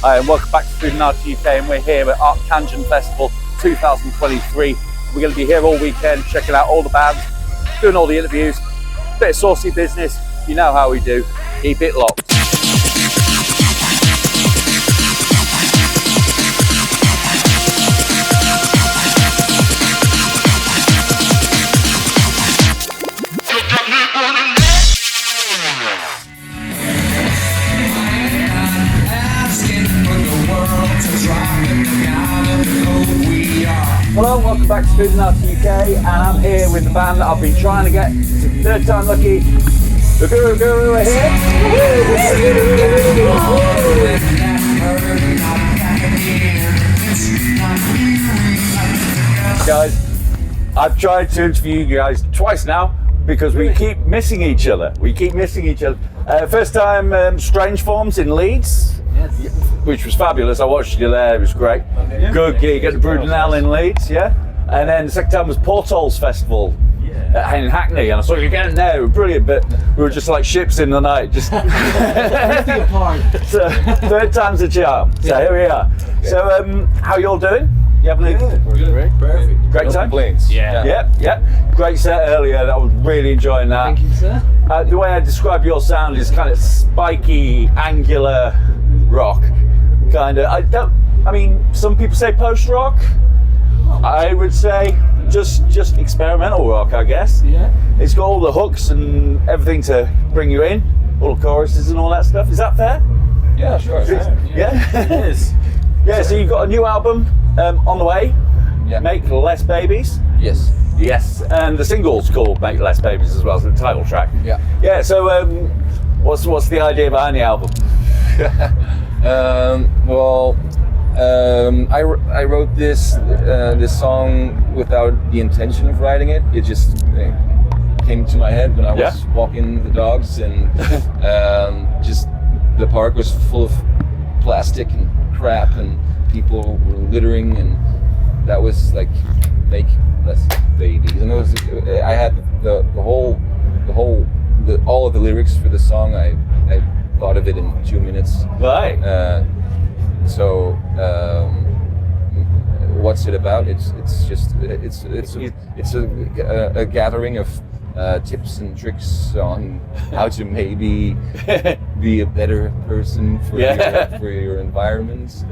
Hi, and welcome back to Foodinati UK, and we're here at ArcTanGent Festival 2023. We're going to be here all weekend, checking out all the bands, doing all the interviews, bit of saucy business. You know how we do. Keep it locked. Hello, welcome back to Foodinati UK, and I'm here with the band that I've been trying to get. It's the third time lucky. The Guru are here. Guys, I've tried to interview you guys twice now because we keep missing each other. First time Strange Forms in Leeds. Yes. Which was fabulous. I watched you there, it was great. Good gig at the Foodinati in Leeds, yeah? And then the second time was Portals Festival in Hackney, and I saw you getting there, it was brilliant, but we were just like ships in the night, just apart. So, third time's a charm, so here we are. So, how you all doing? You having a great, perfect. Great time? Complaints. Yeah. Great set earlier, I was really enjoying that. Thank you, sir. The way I describe your sound is kind of spiky, angular rock. Kind of. I mean, some people say post-rock. I would say just experimental rock, I guess. Yeah. It's got all the hooks and everything to bring you in, all the choruses and all that stuff. Is that fair? Yeah, sure. Yeah. It is. Yeah. So you've got a new album on the way. Yeah. Make Less Babies. Yes. And the single's called Make Less Babies as well as the title track. Yeah. Yeah. So what's the idea behind the album? I wrote this song without the intention of writing it. It just came to my head when I was walking the dogs, and just the park was full of plastic and crap, and people were littering, and that was like Make Less Babies. And I had all of the lyrics for the song. I thought of it in 2 minutes. Right. What's it about? It's a gathering of tips and tricks on how to maybe be a better person for your environment.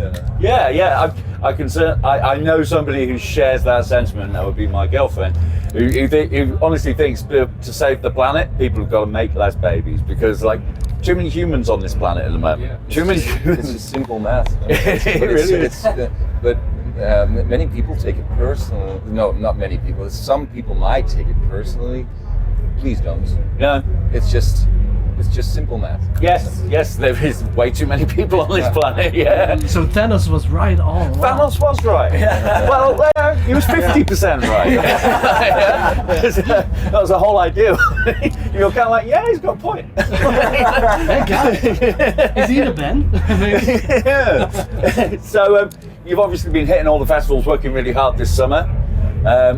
I know somebody who shares that sentiment. That would be my girlfriend, who honestly thinks to save the planet, people have got to make less babies, because like too many humans on this planet at the moment. Yeah, too many humans. It's just simple math. It really is. But many people take it personal. No, not many people. Some people might take it personally. Please don't. Yeah. It's just simple math. Yes, there is way too many people on this planet, yeah. So Thanos was right all along. Thanos was right. Well, he was 50% right. That was the whole idea. You're kind of like, yeah, he's got a point. That guy. Is he the Ben? Yeah. So you've obviously been hitting all the festivals, working really hard this summer,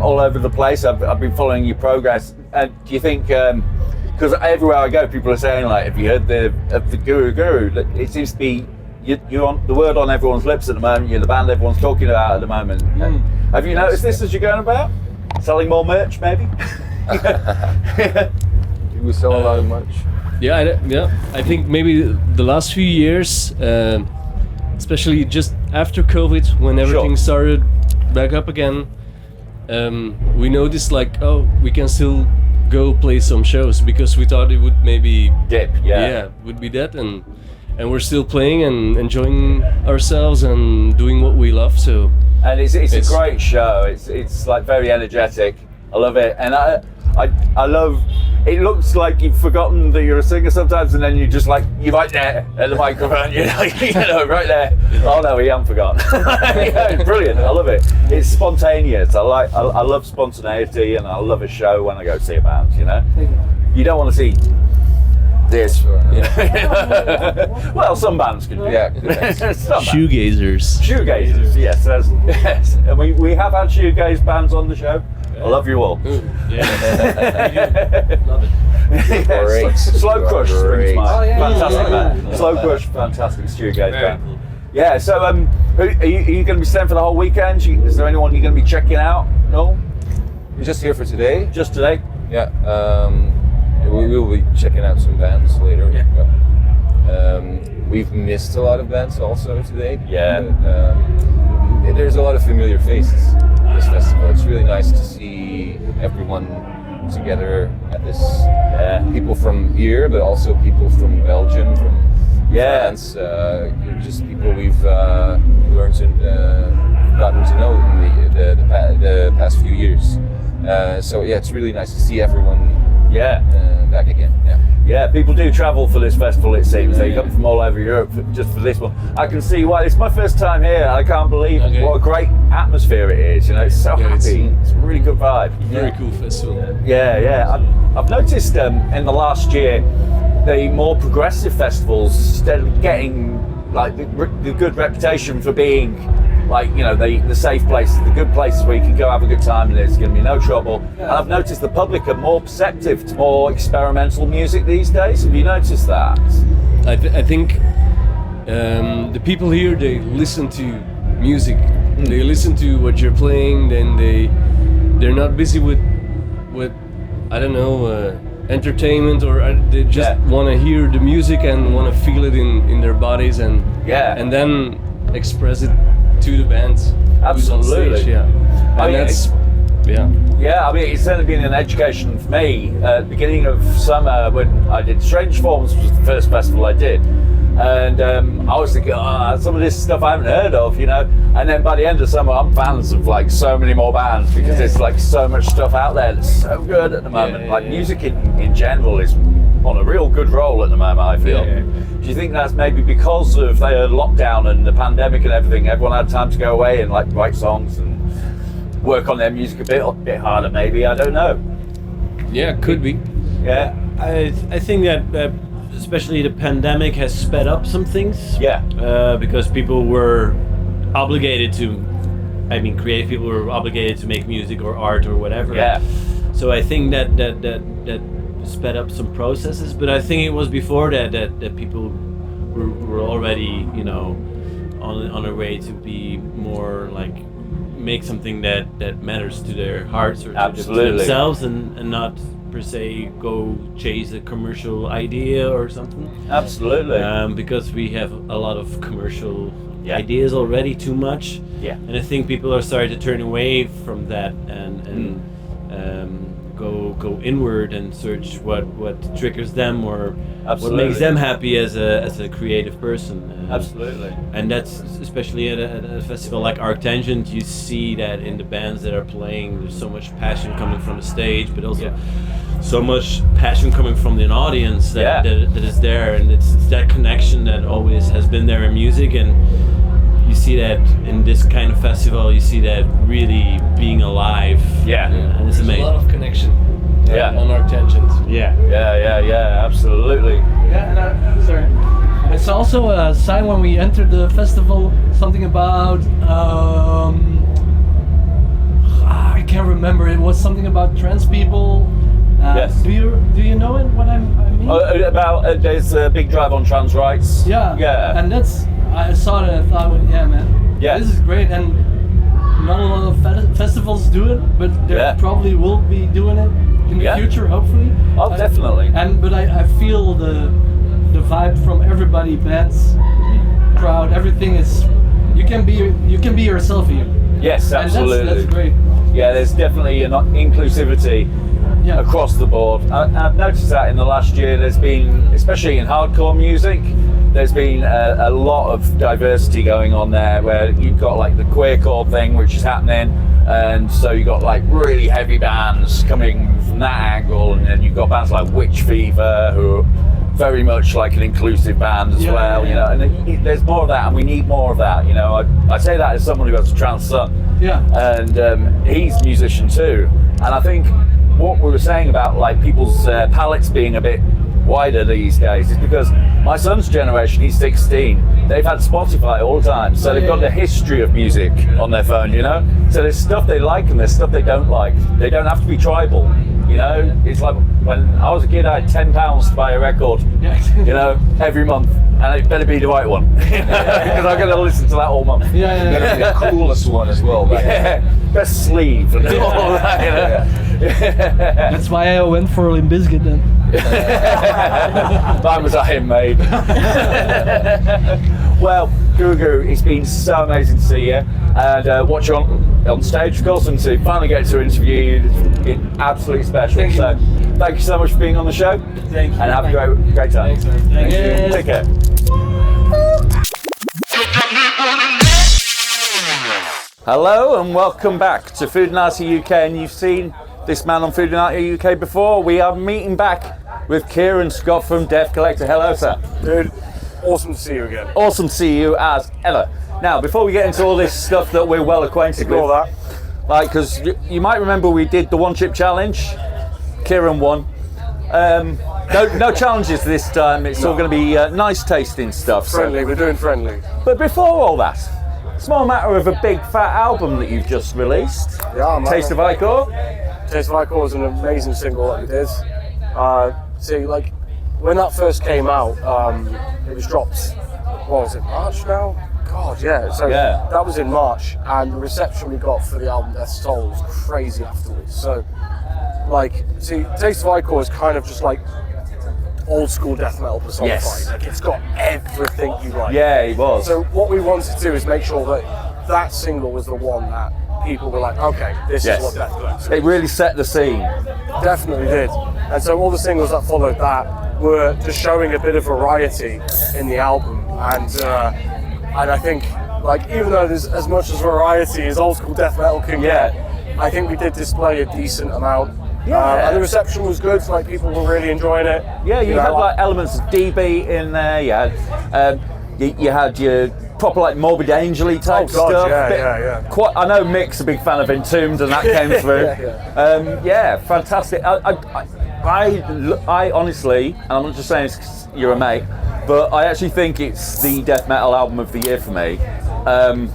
all over the place. I've been following your progress. Do you think, because everywhere I go, people are saying, like, have you heard of the Guru? It seems to be, you're on the word on everyone's lips at the moment. You're the band everyone's talking about at the moment. Have you noticed this as you're going about? Selling more merch, maybe? We sell a lot of merch. I think maybe the last few years, especially just after COVID, when everything started back up again, we noticed like, we can still go play some shows, because we thought it would maybe dip, would be that, and we're still playing and enjoying ourselves and doing what we love. So, and it's a great show. It's like very energetic. I love it, and I love. It looks like you've forgotten that you're a singer sometimes, and then you're right there at the microphone. You're like, right there. Oh no, we haven't forgotten. It's brilliant. I love it. It's spontaneous. I love spontaneity, and I love a show when I go see a band. You don't want to see this. Well, some bands can do. Yeah. Shoegazers. Yes. And we have had shoegaze bands on the show. I love you all. Love it. Slow Crush springs to mind. Fantastic band. Slow Crush, fantastic shoegaze band. Yeah. So are you going to be staying for the whole weekend? Is there anyone you're going to be checking out? No. We're just here for today. Just today. Yeah. We will be checking out some bands later. Yeah. We've missed a lot of bands also today. Yeah. But, there's a lot of familiar faces at this festival. It's really nice to see everyone together at this. People from here, but also people from Belgium, from France. Just people we've learned to gotten to know in the past few years. So yeah, it's really nice to see everyone. Back again. Yeah, people do travel for this festival, it seems. They come from all over Europe just for this one. I can see why. It's my first time here. I can't believe what a great atmosphere it is. You know, it's so happy. It's a really good vibe. Very cool festival. I've noticed in the last year, the more progressive festivals instead of getting like the good reputation for being like, you know, the safe places, the good places where you can go have a good time and there's going to be no trouble. And I've noticed the public are more perceptive to more experimental music these days. Have you noticed that? I think the people here, they listen to music. They listen to what you're playing. Then they're not busy with I don't know, entertainment, or they just want to hear the music and want to feel it in their bodies and then express it to the bands. Absolutely. Stage, I mean, that's I mean, it's certainly been an education for me. At the beginning of summer, when I did Strange Forms, was the first festival I did, and I was thinking, some of this stuff I haven't heard of, you know. And then by the end of summer, I'm fans of like so many more bands because there's like so much stuff out there that's so good at the moment. Music in general is on a real good roll at the moment, I feel. Do you think that's maybe because of the lockdown and the pandemic and everything? Everyone had time to go away and like write songs and work on their music a bit harder, maybe. I don't know. Yeah, could be. Yeah. I think that especially the pandemic has sped up some things. Because people were obligated to, creative people were obligated to make music or art or whatever. So I think that sped up some processes, but I think it was before that people were already, you know, on their way to be more like make something that matters to their hearts or to themselves, and not per se go chase a commercial idea or something. Absolutely. Because we have a lot of commercial ideas already, too much. And I think people are starting to turn away from that and go inward and search what triggers them or what makes them happy as a creative person. Absolutely. And that's especially at a festival like ArcTanGent, you see that in the bands that are playing. There's so much passion coming from the stage, but also so much passion coming from the audience that is there, and it's that connection that always has been there in music. And you see that in this kind of festival, you see that really being alive. And it's amazing. A lot of connection. On ArcTanGent. Absolutely. Sorry. It's also a sign when we entered the festival, something about I can't remember. It was something about trans people. Yes. Do you know it? What I mean? About there's a big drive on trans rights. Yeah. And I saw that and thought, this is great. And not a lot of festivals do it, but they probably will be doing it in the future, hopefully. Oh, definitely. But I feel the vibe from everybody, bands, crowd, everything is. You can be yourself here. Yes, absolutely. And that's great. Yeah, there's definitely an inclusivity across the board. I've noticed that in the last year. There's been, especially in hardcore music, there's been a lot of diversity going on there, where you've got like the queercore thing, which is happening, and so you've got like really heavy bands coming from that angle, and then you've got bands like Witch Fever, who are very much like an inclusive band as well, you know, and there's more of that, and we need more of that, you know. I say that as someone who has a trans son, and he's a musician too, and I think what we were saying about like people's palettes being a bit wider these days is because my son's generation, he's 16, they've had Spotify all the time, so they've got the history of music on their phone, you know, so there's stuff they like and there's stuff they don't like. They don't have to be tribal, you know. It's like when I was a kid, I had £10 to buy a record, you know, every month, And it better be the right one. Because I'm going to listen to that all month. Better be the coolest one as well. Best sleeve and all that, you know. That's why I went for Limp Bizkit then. Mine was Iron Maiden. Well, Gugu, it's been so amazing to see you and watch you on stage, of course, and to finally get to interview you. It's absolutely special. Thank you so much for being on the show. Thank you. And have a great time. Thank you. Take care. Hello and welcome back to Foodinati UK, and you've seen this man on Foodinati UK before. We are meeting back with Kieran Scott from Death Collector. Hello, sir. Dude, awesome to see you again. Awesome to see you as ever. Now, before we get into all this stuff that we're well acquainted with, that. like, because you might remember we did the one chip challenge. Kieran won. No challenges this time. It's all going to be nice tasting stuff. Friendly, we're doing friendly. But before all that, small matter of a big fat album that you've just released. Yeah, man. Taste of Icor. Taste of Icor is an amazing single that we did. See, like, when that first came out, it was dropped, what was it, March now? God, yeah. So that was in March, and the reception we got for the album Death's Toll was crazy afterwards. So, like, see, Taste of Icor is kind of just like old school death metal personified. Yes. Like, it's got everything you like. Yeah, it was. So what we wanted to do is make sure that that single was the one that people were like, okay, this is what Death Collector is. It really set the scene. Definitely did. And so all the singles that followed that were just showing a bit of variety in the album. And I think, like, even though there's as much as variety as old school death metal can get, I think we did display a decent amount. And the reception was good, like, people were really enjoying it. Yeah, you had like elements of D-beat in there. You had your proper like Morbid Angel-y type stuff. Yeah. Quite. I know Mick's a big fan of Entombed, and that came through. Fantastic. I honestly, and I'm not just saying this 'cause you're a mate, but I actually think it's the death metal album of the year for me. And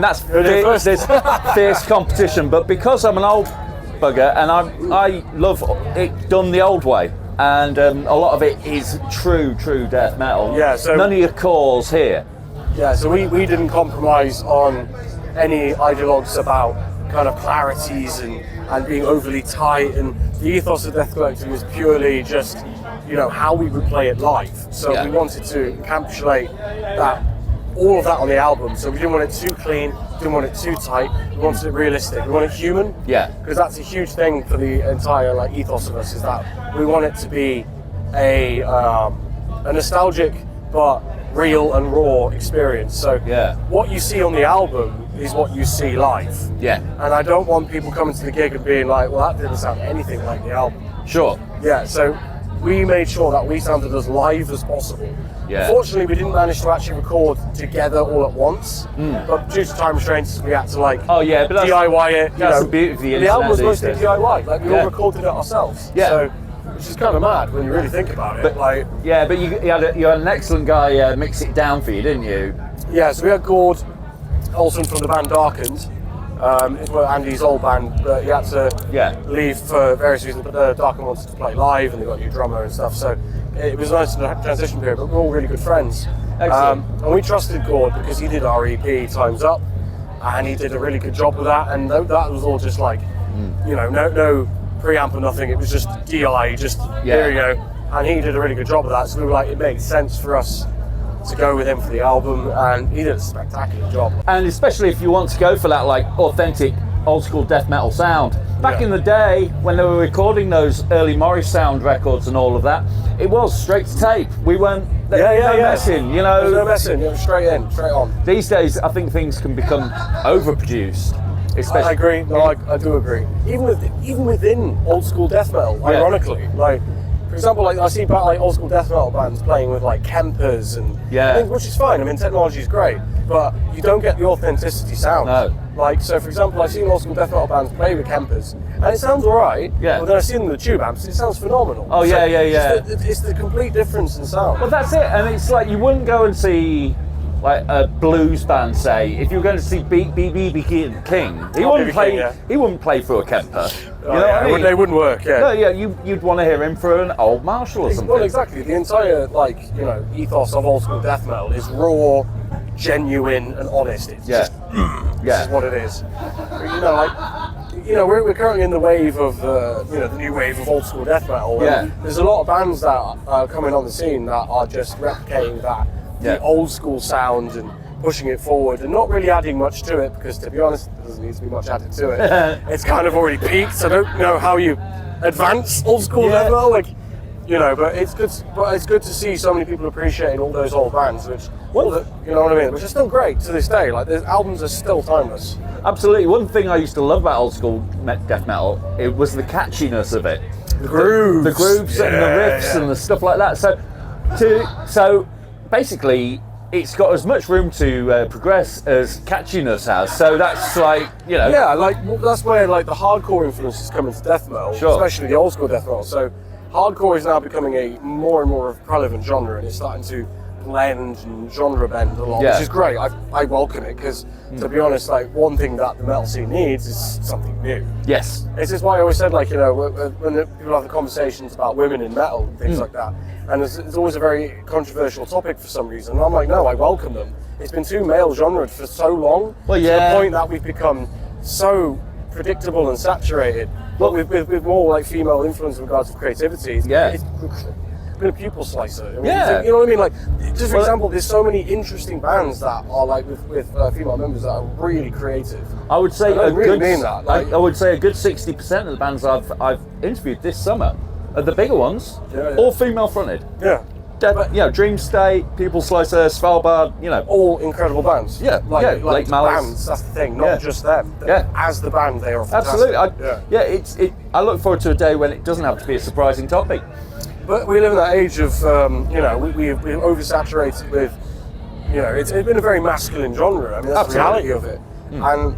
that's there's fierce competition, but because I'm an old bugger and I love it done the old way, and a lot of it is true death metal. Yeah, so none of your calls here. Yeah, so we didn't compromise on any ideologues about kind of clarities and being overly tight, and the ethos of Death Collector was purely just, you know, how we would play it live. So we wanted to encapsulate that, all of that on the album. So we didn't want it too clean, didn't want it too tight, we wanted it realistic, we want it human. Yeah. Because that's a huge thing for the entire like ethos of us, is that we want it to be a nostalgic but real and raw experience. So what you see on the album is what you see live. Yeah. And I don't want people coming to the gig and being like, well, that didn't sound anything like the album. Sure. Yeah, so we made sure that we sounded as live as possible. Yeah. Fortunately, we didn't manage to actually record together all at once, but due to time restraints, we had to like DIY it. That's the beauty of the internet. The album was mostly DIY, like we all recorded it ourselves. Yeah. So, which is kind of mad when you really think about it. But, but you had an excellent guy mix it down for you, didn't you? Yeah, so we had Gord Olsen from the band Darkened. It's Andy's old band, but he had to leave for various reasons. But Darkened wanted to play live, and they got a new drummer and stuff. So it was a nice transition period. But we're all really good friends. And we trusted Gord because he did our EP Time's Up, and he did a really good job with that. And that was all just like, you know, no preamp or nothing. It was just DI, here you go. And he did a really good job of that. So we were like, it made sense for us to go with him for the album, and he did a spectacular job. And especially if you want to go for that like authentic old school death metal sound. Back in the day when they were recording those early Morris Sound records and all of that, it was straight to tape. We weren't messing, you know. There was no messing, it was straight in, straight on. These days I think things can become overproduced. I agree, I do agree. Even within old school death metal, ironically, like, for example, like I see about like old school death metal bands playing with like Kempers and things, which is fine. I mean, technology is great, but you don't get the authenticity sound. No. Like, so for example, I've seen old school death metal bands play with Kempers, and it sounds alright. Yeah. But then I've seen them with tube amps, it sounds phenomenal. Oh it's the complete difference in sound. Well, that's it, and it's like you wouldn't go and see like a blues band, say, if you were going to see B.B. King, he wouldn't play. King, yeah. He wouldn't play through a Kemper. You know yeah, what I mean? They wouldn't work. Yeah. No, yeah, you'd want to hear him for an old Marshall or something. Well, exactly. The entire ethos of old school death metal is raw, genuine, and honest. It's just this is what it is. We're currently in the wave of the new wave of old school death metal. And there's a lot of bands that are coming on the scene that are just replicating the old school sound and pushing it forward and not really adding much to it, because to be honest, there doesn't need to be much added to it. It's kind of already peaked. I don't know how you advance old school death metal, but it's good. But it's good to see so many people appreciating all those old bands, which which are still great to this day. Like, the albums are still timeless. Absolutely. One thing I used to love about old school death metal, it was the catchiness of it, the grooves, and the riffs and the stuff like that. So basically, it's got as much room to progress as catchiness has. So that's that's where the hardcore influences come into death metal, especially the old school death metal. So hardcore is now becoming a more and more relevant genre, and it's starting to blend and genre bend a lot, which is great. I welcome it, because to be honest, one thing that the metal scene needs is something new. Yes. This is why I always said, when people have the conversations about women in metal and things like that, and it's always a very controversial topic for some reason, and I'm like, no, I welcome them. It's been too male genred for so long, to the point that we've become so predictable and saturated, but with more female influence in regards to creativity. It's been a pupil slicer. You know what I mean? Just for example, there's so many interesting bands that are with female members that are really creative. I would say I really mean that. I would say a good 60% of the bands I've interviewed this summer are the bigger ones, all female fronted. Yeah. Dream State, Pupil Slicer, Svalbard, all incredible bands. Lake Malice. Bands. That's the thing, not just them. As the band, they are fantastic. Absolutely. I look forward to a day when it doesn't have to be a surprising topic. But we live in that age of, we're oversaturated with, it's been a very masculine genre. I mean, that's the reality of it. And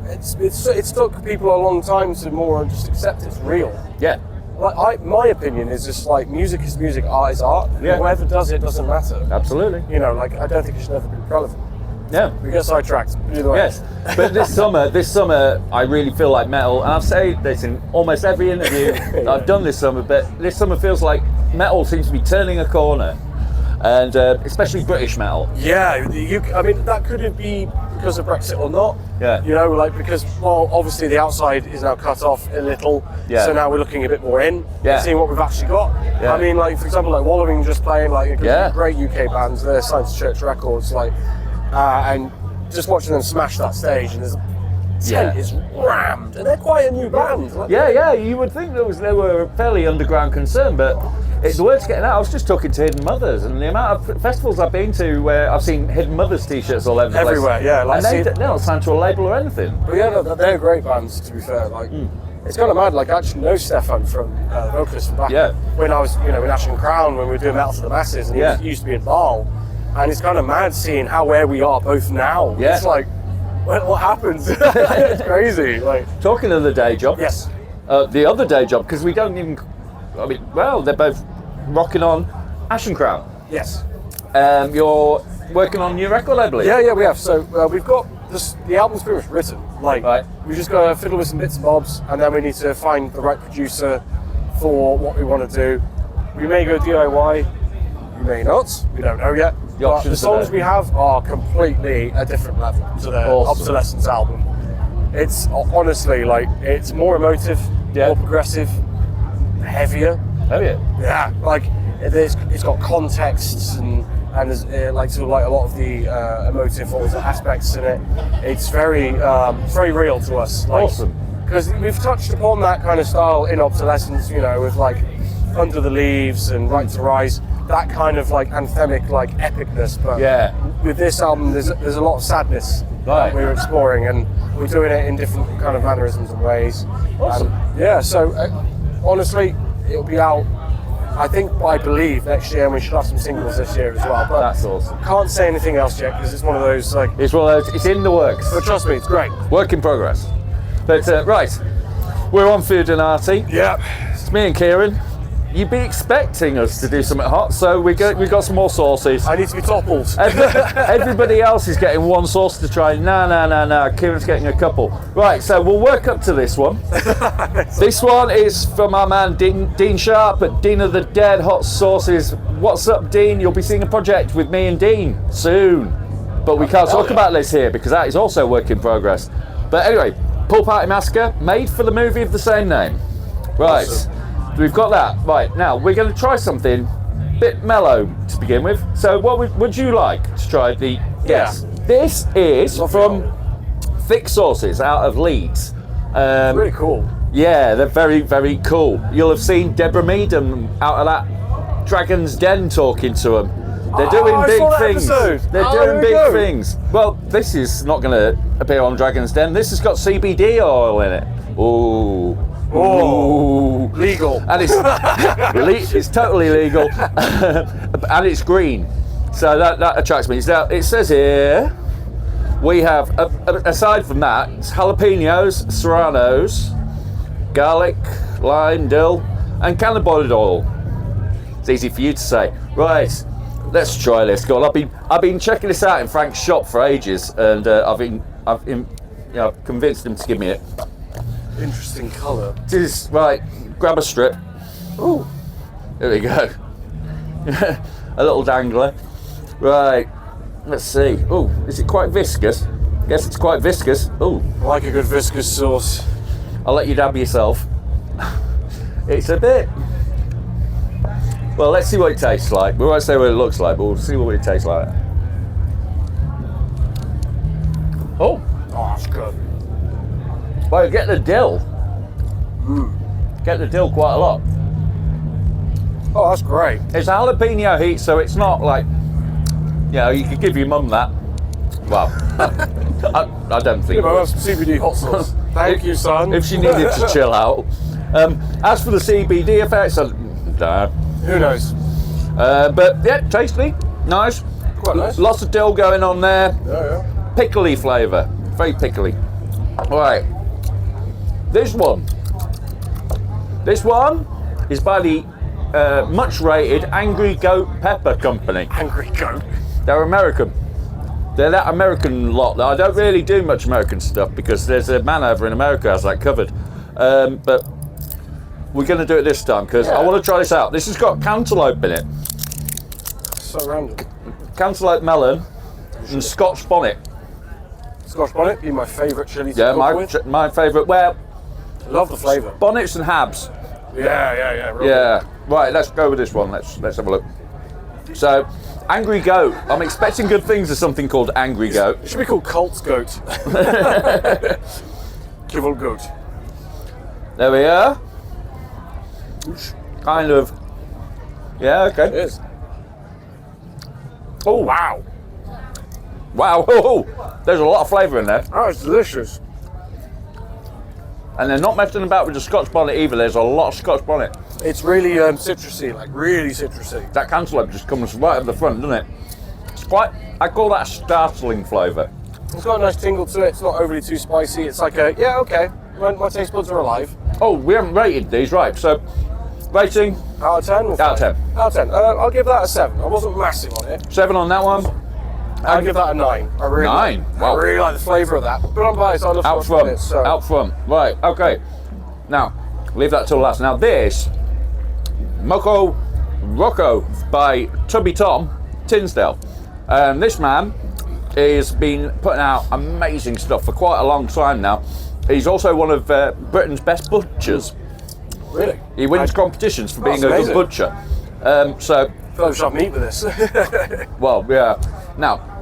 it's took people a long time to more just accept it's real. Yeah. My opinion is just music is music, art is art. Yeah. Whoever does it doesn't matter. Absolutely. I don't think it should ever be relevant. Yeah. We get sidetracked. Either way. Yes. But this summer, I really feel like metal, and I've said this in almost every interview that I've done this summer, but this summer feels like metal seems to be turning a corner, and especially British metal. Yeah, that could be because of Brexit or not. Yeah. Because obviously the outside is now cut off a little. Yeah. So now we're looking a bit more in, seeing what we've actually got. Yeah. I mean, for example, Wallowing just playing great UK bands. They're signed to Church Records, and just watching them smash that stage, and there's tent is rammed, and they're quite a new band. You would think they were a fairly underground concern, but the word's getting out. I was just talking to Hidden Mothers, and the amount of festivals I've been to where I've seen Hidden Mothers t-shirts all over the place. Everywhere, and they're not signed to a label or anything. But they're great bands, to be fair. It's kind of mad. I actually know Stefan from vocalist from back when I was, in Ash and Crown, when we were doing Metal to the Masses, and he used to be in Baal. And it's kind of mad seeing where we are both now. Yeah. It's what happens? It's crazy. Talking of the day job. Yes. The other day job, because we don't even. They're both rocking on Ash and Crown. Yes. You're working on a new record, I believe. Yeah, we have. So we've got the album's pretty much written. We just got to fiddle with some bits and bobs, and then we need to find the right producer for what we want to do. We may go DIY. We may not. We don't know yet. But the songs we have are completely a different level to the Obsolescence album. It's honestly it's more emotive, more progressive, heavier. Yeah, it's got contexts and there's a lot of the emotive aspects in it. It's very real to us. Awesome. Because we've touched upon that kind of style in Obsolescence, with Under the Leaves and Right to Rise. That kind of anthemic epicness, but with this album there's a lot of sadness that we're exploring, and we're doing it in different kind of mannerisms and ways. Awesome. So honestly, it'll be out, I believe next year, and we should have some singles this year as well. But that's awesome. Can't say anything else yet because it's one of those it's in the works. But trust me, it's great. Work in progress. But right, we're on Foodinati. Yeah. It's me and Kieran. you'd be expecting us to do something hot, so we got some more sauces. I need to be toppled. Everybody else is getting one sauce to try. No. Kieran's getting a couple. Right, so we'll work up to this one. This one is from our man Dean Sharp at Dean of the Dead Hot Sauces. What's up, Dean? You'll be seeing a project with me and Dean soon. But we can't talk about this here because that is also work in progress. But anyway, Pool Party Massacre, made for the movie of the same name. Right. Awesome. We've got that. Right, now we're going to try something a bit mellow to begin with. So what would you like to try? Yes. This is from Thick Sauces out of Leeds. Really cool. Yeah, they're very, very cool. You'll have seen Deborah Meadham out of that Dragon's Den talking to them. They're doing big things. They're doing big things. Well, this is not going to appear on Dragon's Den. This has got CBD oil in it. Ooh. Oh, legal. And it's totally legal. And it's green. So that attracts me. Now, it says here, we have, aside from that, it's jalapenos, serranos, garlic, lime, dill, and cannonball oil. It's easy for you to say. Right, let's try this. Go on. I've been checking this out in Frank's shop for ages, and I've convinced him to give me it. Interesting colour. This right. Grab a strip. Ooh, there we go. A little dangler. Right. Let's see. Oh, is it quite viscous? Guess it's quite viscous. Oh, I like a good viscous sauce. I'll let you dab yourself. It's a bit. Well, let's see what it tastes like. We won't say what it looks like, but we'll see what it tastes like. Oh, that's good. Well, get the dill. Get the dill quite a lot. Oh, that's great. It's a jalapeno heat, so it's not like, you could give your mum that. Well, I don't think. I have some CBD hot sauce. Thank you, son. If she needed to chill out. As for the CBD effects, who knows? But yeah, tasty, nice. Quite nice. Lots of dill going on there. Yeah. Pickly flavour, very pickly. All right. This one is by the much-rated Angry Goat Pepper Company. Angry Goat? They're American. They're that American lot. I don't really do much American stuff because there's a man over in America who has that covered. But we're going to do it this time because I want to try this out. This has got cantaloupe in it. So random. Cantaloupe melon and Scotch bonnet. Scotch bonnet, be my favourite chilli to cook with. My favourite. Well, love the flavour. Bonnets and habs. Yeah. Really. Yeah. Right, let's go with this one. Let's have a look. So, Angry Goat. I'm expecting good things of something called Angry Goat. It should be called Colt's Goat. Kibble Goat. There we are. Kind of. Yeah, okay. It is. Oh, wow. Wow. Oh, there's a lot of flavour in there. Oh, it's delicious. And they're not messing about with the Scotch bonnet either. There's a lot of Scotch bonnet. It's really citrusy, like really citrusy. That cantaloupe just comes right up the front, doesn't it? It's quite, I call that a startling flavour. It's got a nice tingle to it. It's not overly too spicy. It's like okay. My taste buds are alive. Oh, we haven't rated these, right? So, rating? Out of 10? Out of 10. Out of 10. I'll give that a 7. I wasn't massive on it. 7 on that one. I'll give that a 9. I really 9? Wow. I really like the flavour of that. But I'm biased. I love out front. Bits, so. Out front. Right, okay. Now, leave that till last. Now this, Moco Rocco by Tubby Tom Tinsdale. This man has been putting out amazing stuff for quite a long time now. He's also one of Britain's best butchers. Really? He wins competitions for being a good butcher. So, I feel like we should have meat with this. Well, yeah. Now,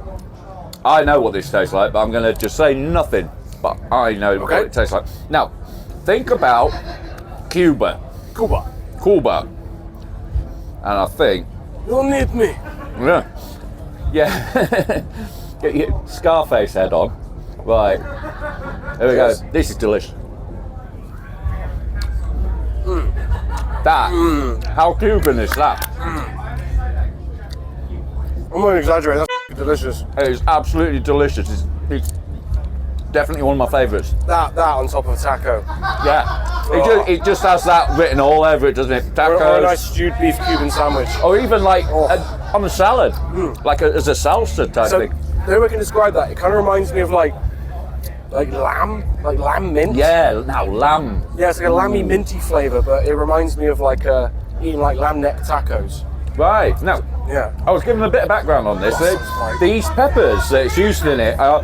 I know what this tastes like, but I'm going to just say nothing. But I know what it tastes like. Now, think about Cuba. And I think... You'll need me. Yeah. Get your Scarface head on. Right. There we go. This is delicious. How Cuban is that? I'm not exaggerating, that's delicious. It is absolutely delicious. It's definitely one of my favourites. That on top of a taco. Yeah. It just has that written all over it, doesn't it? Tacos. Or a nice stewed beef Cuban sandwich. Or even like on a salad, like as a salsa type thing. The way I can describe that, it kind of reminds me of like lamb mint. Yeah, now lamb. Yeah, it's like a lammy minty flavour, but it reminds me of like eating like lamb neck tacos. Right. Now, yeah. I was given a bit of background on this. These peppers that's used in it are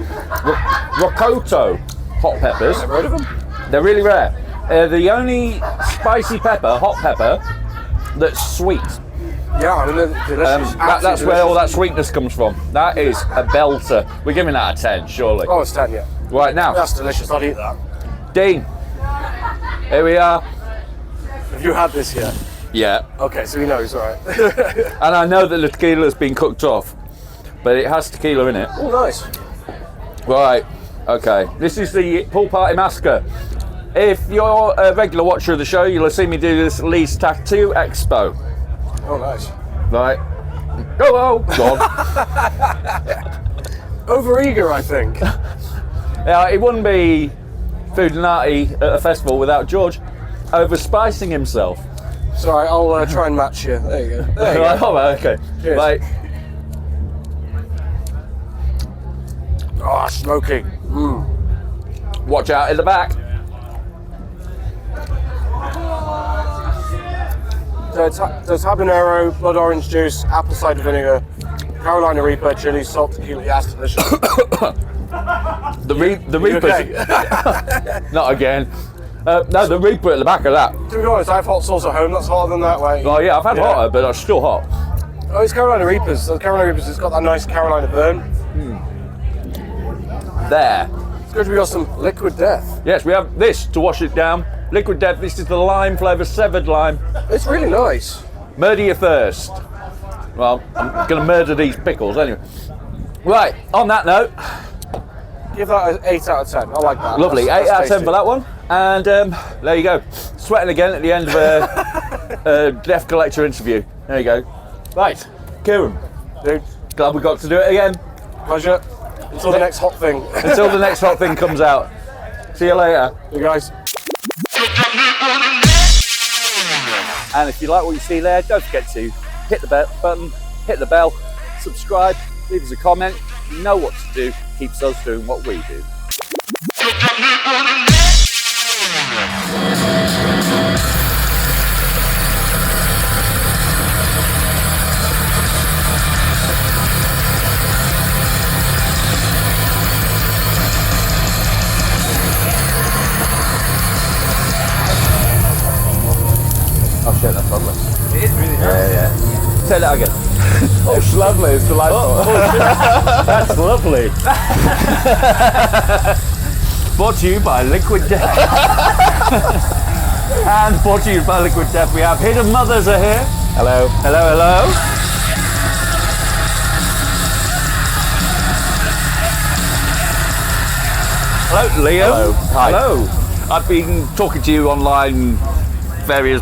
Rocoto hot peppers. I've heard of them. They're really rare. The only spicy pepper, hot pepper, that's sweet. Yeah, I mean, they're delicious. That's where all that sweetness comes from. That is a belter. We're giving that a 10, surely. Oh, it's 10, yeah. Right now. That's delicious. I'd eat that. Dean, here we are. Have you had this yet? Yeah. Okay, so he knows, all right. And I know that the tequila's been cooked off, but it has tequila in it. Oh, nice. Right. Okay. This is the Pool Party Massacre. If you're a regular watcher of the show, you'll have seen me do this Leeds Tattoo Expo. Oh, nice. Right. Oh, God. Overeager, I think. Yeah, it wouldn't be Foodinati at a festival without George overspicing himself. Sorry, I'll try and match you. There you go. There you go. Oh, okay. Cheers. Right. Oh, smoking. Watch out in the back. There's habanero, blood orange juice, apple cider vinegar, Carolina Reaper, chili, salt, tequila. Yeah, that's delicious. The Reaper's... Okay? Not again. No, the Reaper at the back of that. To be honest, I have hot sauce at home that's hotter than that way. Oh yeah, I've had hotter, but it's still hot. Oh, it's Carolina Reapers. So Carolina Reapers, it's got that nice Carolina burn. There. It's good we got some Liquid Death. Yes, we have this to wash it down. Liquid Death, this is the lime flavour, severed lime. It's really nice. Murder your thirst. Well, I'm going to murder these pickles anyway. Right, on that note. Give that an 8 out of 10. I like that. Lovely, That's 8 out of 10 tasty. for that one. And there you go. Sweating again at the end of a Death Collector interview. There you go. Right, Kieran. Dude, Glad we got to do it again. pleasure. Until the next hot thing. Until the next hot thing comes out. See you later. You guys. And if you like what you see there, don't forget to hit the button, hit the bell, subscribe, leave us a comment. You know what to do. Keeps us doing what we do. Oh shit, that's lovely. It is really nice. Yeah. Say that again. It's lovely, it's delightful. That's lovely. Brought to you by Liquid Death. And brought to you by Liquid Death, we have Hidden Mothers are here. Hello. Hello, hello. Hello, Leo. Hello. Hi. Hello. I've been talking to you online, various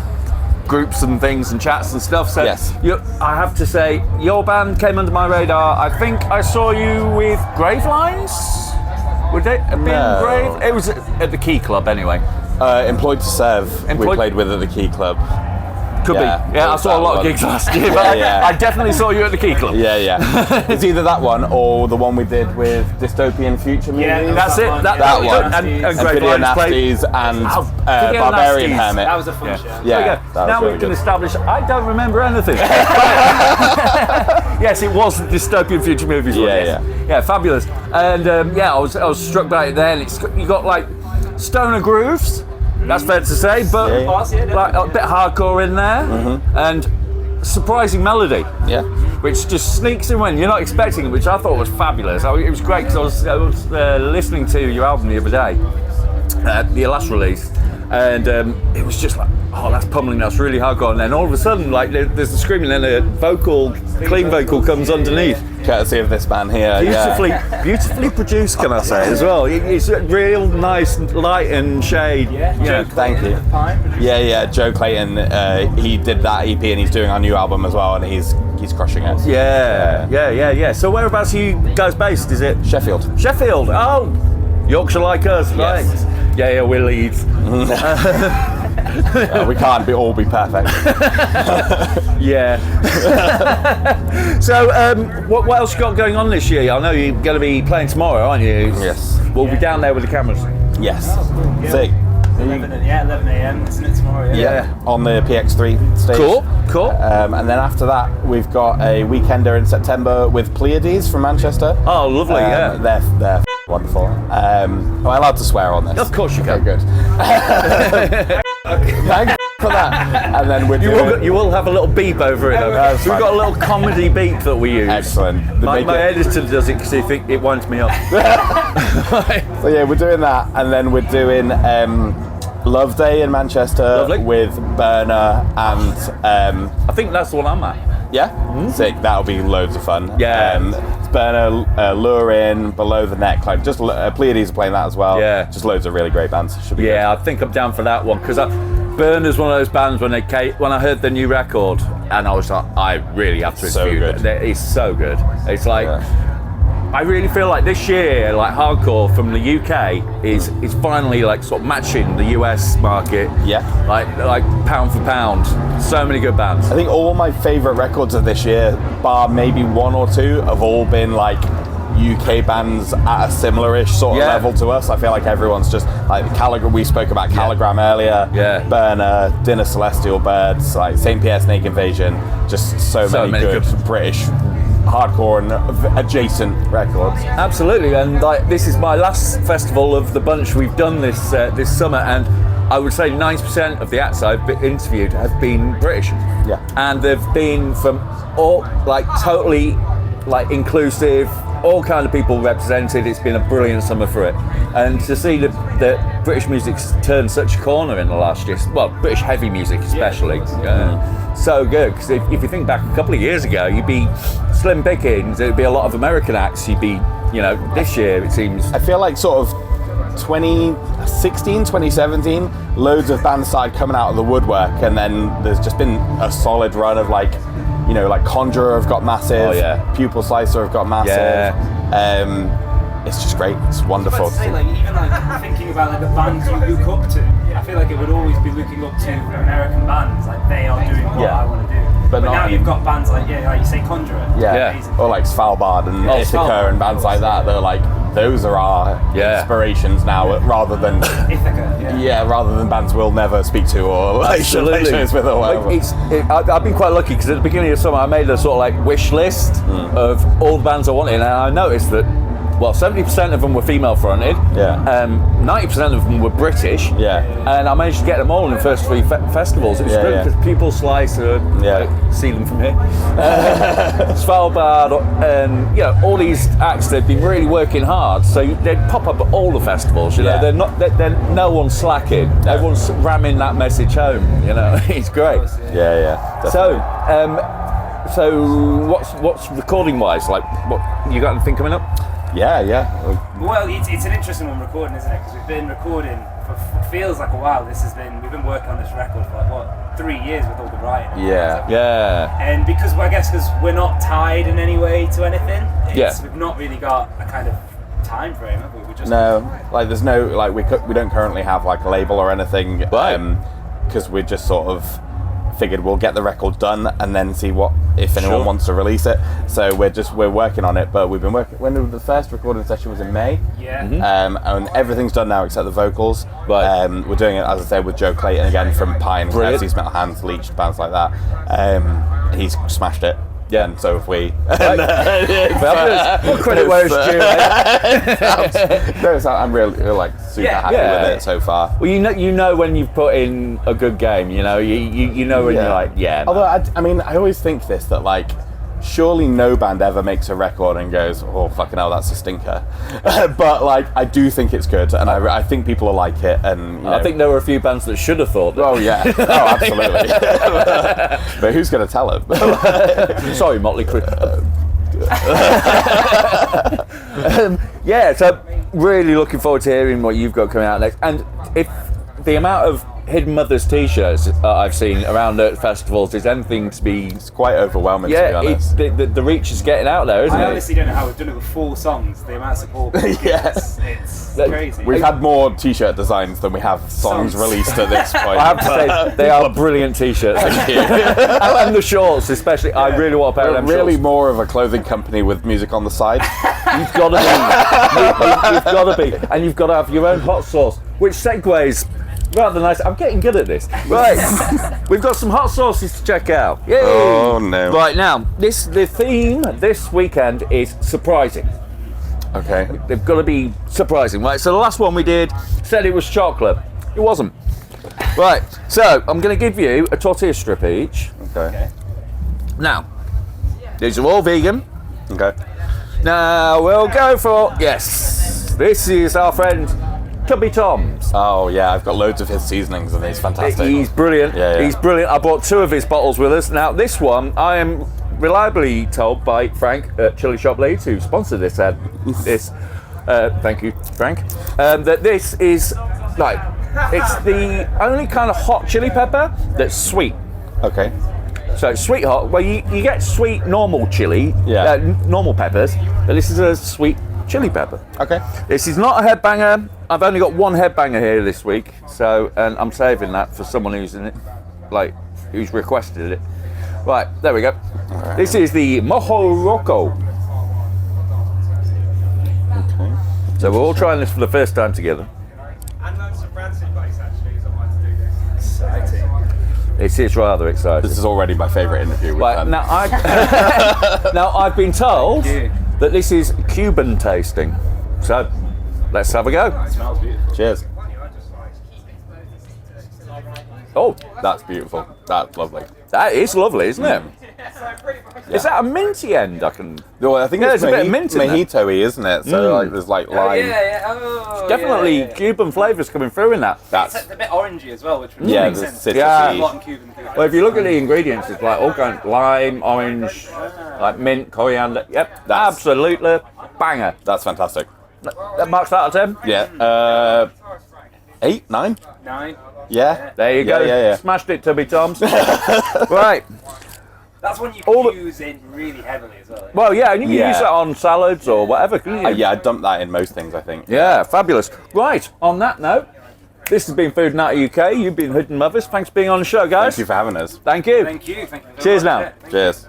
groups and things and chats and stuff. So Yes. I have to say, your band came under my radar. I think I saw you with Gravelines. Would it have been No. Grave? It was at the Key Club anyway. Employed to Serve, we Employed- played with at the Key Club. Could Yeah, be. Yeah, I it saw a was lot that of gigs one. last year, but Yeah. I definitely saw you at the Key Club. Yeah. It's either that one or the one we did with Dystopian Future movies. Yeah, That's it. That That one. And And Video Gravelines played. Nasties and Video Barbarian Nasties. Hermit. That was a fun show. There Yeah, we go. that was Now really we can good. establish I don't remember anything. Yes, it was the Dystopian Future movies. Yeah, yes. Yeah, fabulous. And I was struck by it then. You got like stoner grooves. That's fair to say, but Yeah. Boss, yeah, like a bit hardcore in there, and surprising melody. Yeah. Which just sneaks in when you're not expecting it, which I thought was fabulous. It was great because I was listening to your album the other day, your last release, and it was just like, oh, that's pummeling, that's really hardcore. And then all of a sudden, like there's the screaming, and a clean vocal comes underneath. Courtesy of this band here. Beautifully produced, can I say, as well. It's a real nice light and shade. Yeah. Thank you. Yeah. Joe Clayton, he did that EP and he's doing our new album as well, and he's crushing it. Yeah. So whereabouts are you guys based? Is it Sheffield. Sheffield? Oh, Yorkshire like us, Yes. right? Yeah, we're Leeds. We can't all be perfect. Yeah. So, what else you got going on this year? I know you're going to be playing tomorrow, aren't you? Yes. We'll be down there with the cameras. Yes. Sick. 11 a.m. isn't it tomorrow? Yeah. On the PX3 stage. Cool. And then after that, we've got a weekender in September with Pleiades from Manchester. Oh, lovely. Yeah. They're wonderful. Am I allowed to swear on this? Of course you can. Okay, good. Thank you for that. And then you will have a little beep over it. Though. So we've got a little comedy beep that we use. Excellent. My editor does it because he thinks it winds me up. So yeah, we're doing that, and then we're doing Love Day in Manchester with Burner and I think that's the one I'm at. Yeah? Sick. That'll be loads of fun. Yeah. It's Burner, Lure In, Below the Neck, like just Pleiades are playing that as well. Yeah. Just loads of really great bands. Should be good. I think I'm down for that one because Burner's one of those bands when I heard the new record and I was like, I really have to interview it. It's so good. It's like I really feel like this year, like hardcore from the UK is finally like sort of matching the US market. Yeah. Like pound for pound. So many good bands. I think all my favourite records of this year, bar maybe one or two, have all been like UK bands at a similar-ish sort of level to us. I feel like everyone's just like we spoke about Caligram earlier. Yeah. Burner, Dinner Celestial Birds, like St. Pierre Snake Invasion. Just so many good British hardcore and adjacent records. Absolutely, and like this is my last festival of the bunch we've done this summer, and I would say 90% of the acts I've been interviewed have been British. Yeah. And they've been from all like totally like inclusive, all kind of people represented. It's been a brilliant summer for it, and to see that British music's turned such a corner in the last year. Well, British heavy music especially. So good, because if you think back a couple of years ago, you'd be slim pickings. It'd be a lot of American acts. You'd be, this year it seems. I feel like sort of 2016, 2017, loads of bands started coming out of the woodwork, and then there's just been a solid run of like Conjurer have got massive, Pupil Slicer have got massive. It's just great. It's wonderful. I was about to say, even thinking about the bands you look up to, I feel like it would always be looking up to American bands, like they are doing what I want to do. But now you've got bands like you say Conjurer, or like Svalbard and Ithaca and bands like that. They're like those are our inspirations now, rather than Ithaca. Rather than bands we'll never speak to or like shows with or whatever. I've been quite lucky because at the beginning of summer I made a sort of like wish list of all the bands I wanted, and I noticed that 70% of them were female fronted. 90% of them were British. And I managed to get them all in the first three festivals. It was good because Pupil Slicer, see them from here. Svalbard, and all these acts. They've been really working hard, so they'd pop up at all the festivals. They're not. They're no one's slacking. Everyone's ramming that message home. It's great. Definitely. So what's recording wise? Like, what you got anything coming up? Well, it's an interesting one recording, isn't it? Because we've been recording for feels like a while. We've been working on this record for like 3 years with all the writing. And because we're not tied in any way to anything. We've not really got a kind of time frame, have we? There's no like we don't currently have like a label or anything, because we just sort of figured we'll get the record done and then see if anyone wants to release it. So we're working on it, but we've been working. When the first recording session was in May, and everything's done now except the vocals. We're doing it, as I said, with Joe Clayton again from Pine, Disease Metal Hands, Leech, bands like that. He's smashed it. And so if we what credit where it's due, I'm really super happy with it so far. Well, you know when you've put in a good game, you know when you're like, Although I always think this, that like surely no band ever makes a record and goes, oh fucking hell, that's a stinker. But like I do think it's good, and I think people will like it, and I think there were a few bands that should have thought that. Oh absolutely. But who's going to tell them? Sorry, Motley Crue. So really looking forward to hearing what you've got coming out next, and if the amount of Hidden Mothers t-shirts I've seen around at festivals is anything to be... It's quite overwhelming, to be honest. The reach is getting out there, isn't it? I honestly don't know how we've done it with 4 songs, the amount of support. Yes. It's crazy. We've had more t-shirt designs than we have songs released at this point. I have to say, they are brilliant t-shirts. Thank you. And the shorts, especially. I really want a pair of them really shorts. more of a clothing company with music on the side. You've got to be. You've got to be. And you've got to have your own hot sauce, which segues rather nice. I'm getting good at this. Right. We've got some hot sauces to check out. Yay. Oh, no. Right, now, the theme this weekend is surprising. Okay. They've got to be surprising, right? So the last one we did said it was chocolate. It wasn't. Right, so I'm going to give you a tortilla strip each. Okay. Now, these are all vegan. Okay. Now we'll go for, yes, this is our friend Tubby Tom's. Oh yeah, I've got loads of his seasonings and he's fantastic. He's brilliant. Yeah. He's brilliant. I bought 2 of his bottles with us. Now this one, I am reliably told by Frank at Chilli Shop Leeds, who sponsored this thank you, Frank, that this is like, it's the only kind of hot chili pepper that's sweet. Okay. So sweet hot, well you get sweet normal chili, normal peppers, but this is a sweet chili pepper. Okay. This is not a headbanger. I've only got 1 headbanger here this week, so, and I'm saving that for someone who's in it, like, who's requested it. Right, there we go. Right. This is the Mojo Roco. Okay. So we're all trying this for the first time together. And learn some rancid base actually, because I wanted to do this. Exciting. It is rather exciting. This is already my favourite interview with them. Now, I've been told that this is Cuban tasting. So, let's have a go. It smells beautiful. Cheers. Oh, that's beautiful. That's lovely. That is lovely, isn't it? Is that a minty end? I can. No, I think there's it's a bit of mint in there. mojito-y, isn't it? So like, there's like lime. Definitely Cuban flavours coming through in that. It's a bit orangey as well, which makes sense. Yeah. A lot in Cuban food. Well, if you look at the ingredients, it's like all kind of lime, orange, like mint, coriander. Yep, absolutely banger. That's fantastic. That marks that out of 10. Yeah. 8, 9. 9. Yeah. There you go. Yeah. Smashed it, Tubby Toms. Right. That's one you can use in really heavily as well. Well, yeah, and you can use that on salads or whatever, couldn't you? Yeah, I dump that in most things, I think. Yeah, fabulous. Right, on that note, this has been Foodinati UK. You've been Hidden Mothers. Thanks for being on the show, guys. Thank you for having us. Thank you. Thank you. Cheers now. Cheers.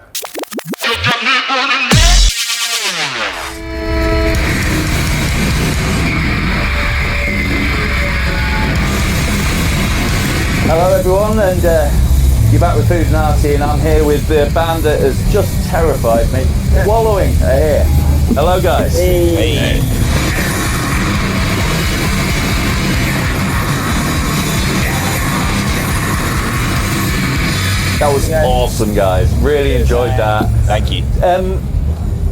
Hello everyone, and you're back with Foodinati, and I'm here with the band that has just terrified me. Wallowing are here. Hello guys. Hey. That was awesome, guys. Really enjoyed that. Thank you.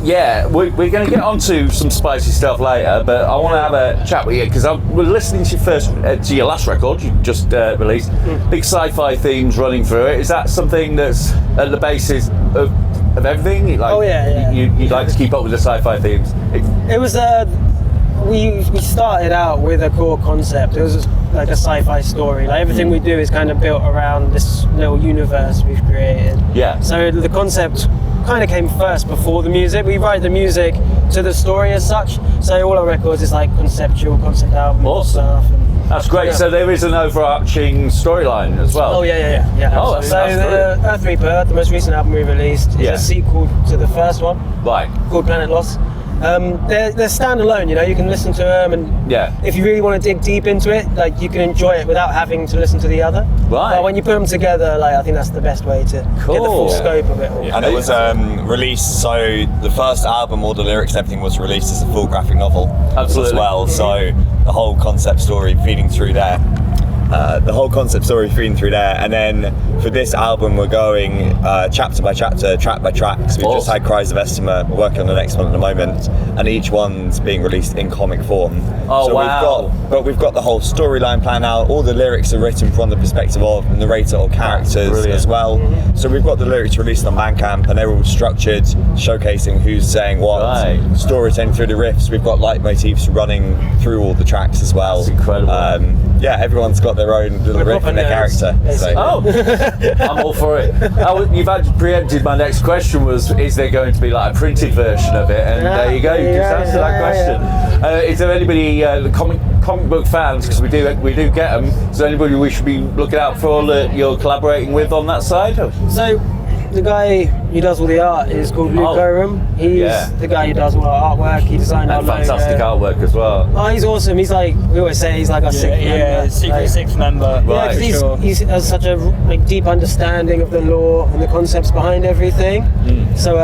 Yeah, we're going to get onto some spicy stuff later, but I want to have a chat with you because we're listening to your last record you just released. Big sci-fi themes running through it. Is that something that's at the basis of everything? Like, you'd like to keep up with the sci-fi themes. It was we started out with a core concept. It was like a sci-fi story. Like everything we do is kind of built around this little universe we've created. Yeah. So the concept kind of came first before the music. We write the music to the story as such. So all our records is like concept album stuff. And that's great. Yeah. So there is an overarching storyline as well. Oh yeah. Oh, so the Earth Reaper, the most recent album we released, is a sequel to the first one. Right. Called Planet Lost. They're standalone, you can listen to them, and if you really want to dig deep into it, like you can enjoy it without having to listen to the other. Right. But when you put them together, like I think that's the best way to get the full scope of it all. And it was released, so the first album, all the lyrics, everything was released as a full graphic novel as well. So the whole concept story feeding through there. And then for this album, we're going chapter by chapter, track by track. So we've just had Cries of Estima, we're working on the next one at the moment, and each one's being released in comic form. Oh, wow. We've got the whole storyline planned out. All the lyrics are written from the perspective of narrator or characters as well. So we've got the lyrics released on Bandcamp, and they're all structured, showcasing who's saying what, storytelling through the riffs. We've got leitmotifs running through all the tracks as well. That's incredible. Everyone's got their own little riff and their character. So. I'm all for it. You've actually preempted my next question was, is there going to be like a printed version of it? And there you go, you just answered that question. Is there anybody, the comic book fans, because we do get them, is there anybody we should be looking out for that you're collaborating with on that side? So the guy who does all the art is called Luke Oram. He's the guy who does all our artwork. He designed our fantastic artwork as well. Oh, he's awesome. He's like, we always say, he's like our sixth member. Secret sixth member. Yeah, because he has such a deep understanding of the lore and the concepts behind everything. So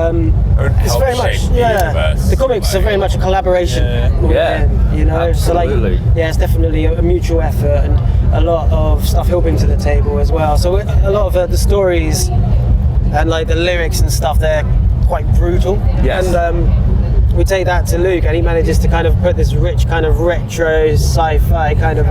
it's very much the comics are very much a collaboration with him, you know. Absolutely. So it's definitely a mutual effort, and a lot of stuff he'll bring to the table as well. So a lot of the stories and like the lyrics and stuff, they're quite brutal. Yes. And we take that to Luke, and he manages to kind of put this rich kind of retro sci-fi kind of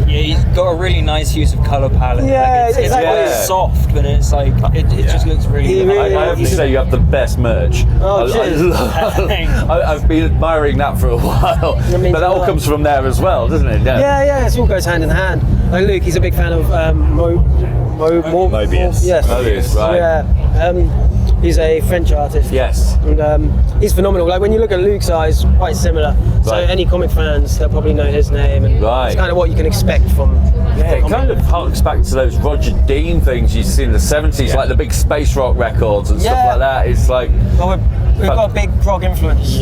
he's got a really nice use of colour palette. It's quite soft, but it's like it just looks really nice. I have to say you have the best merch. I've been admiring that for a while. But that all comes from there as well, doesn't it? Yeah, it all goes hand in hand. Like Luke, he's a big fan of Mobius. Yes. Mobius, right. Yeah. He's a French artist. Yes. And he's phenomenal. Like when you look at Luke's eyes, quite similar. So any comic fans, they'll probably know his name, and it's kind of what you can expect from. It kind of harks back to those Roger Dean things you see in the 70s, like the big space rock records and stuff like that. It's like we've got a big prog influence.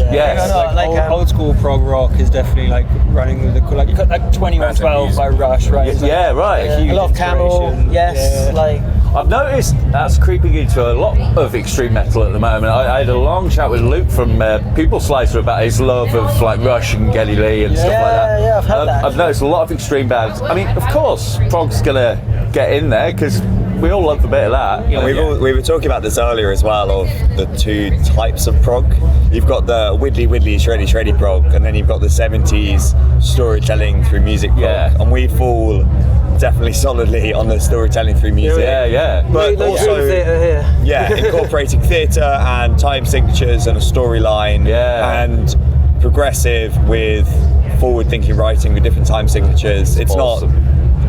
Old school prog rock is definitely like running with the like you got like 2112 by Rush, right? It's a lot of Camel. I've noticed that's creeping into a lot of extreme metal at the moment. I had a long chat with Luke from People Slicer about his love of like Rush and Geddy Lee and stuff like that. Yeah, I've heard that. I've noticed a lot of extreme bands. I mean, of course, prog's gonna get in there because we all love a bit of that. You know? We were talking about this earlier as well, of the two types of prog. You've got the widdly, shreddy prog, and then you've got the 70s storytelling through music prog. And we fall definitely solidly on the storytelling through music. But also, incorporating theatre and time signatures and a storyline, and progressive with forward-thinking writing with different time signatures. It's not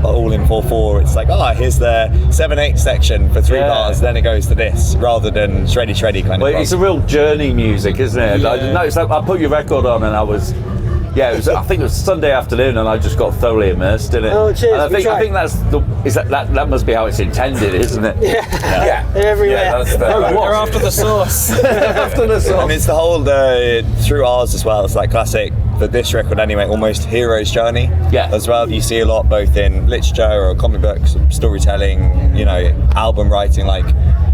all in 4/4. It's like, here's the 7/8 section for 3 bars, then it goes to this, rather than shreddy kind of. Well, it's a real journey music, isn't it? I noticed that I put your record on and I was. I think it was Sunday afternoon, and I just got thoroughly immersed in it. Oh, cheers! And I think that's that must be how it's intended, isn't it? Yeah. They're everywhere. They're after the sauce. And it's the whole through ours as well. It's like classic for this record anyway, almost hero's journey. As well, you see a lot both in literature or comic books, storytelling, album writing, like.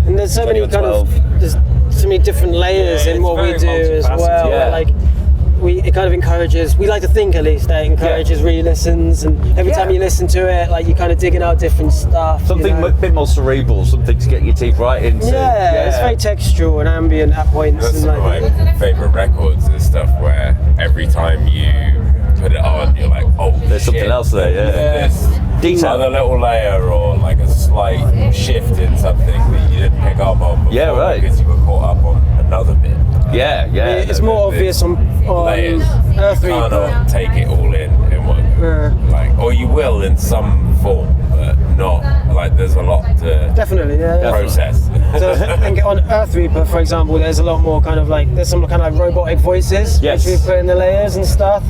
And there's so many there's so many different layers in what we do as well. Like. It kind of encourages, we like to think at least, that it encourages re-listens, and every time you listen to it, like you're kind of digging out different stuff. Something a bit more cerebral, something to get your teeth right into. It's very textural and ambient at points. That's one of my favourite records is stuff where every time you put it on, you're like, there's something else there, There's detail. a little layer or like a slight shift in something that you didn't pick up on before because you were caught up on another bit. It's more obvious on layers. Earth You cannot take it all in one, or you will in some form, but not like there's a lot to process. So I think on Earth Reaper, for example, there's a lot more kind of like there's some kind of like robotic voices which we put in the layers and stuff,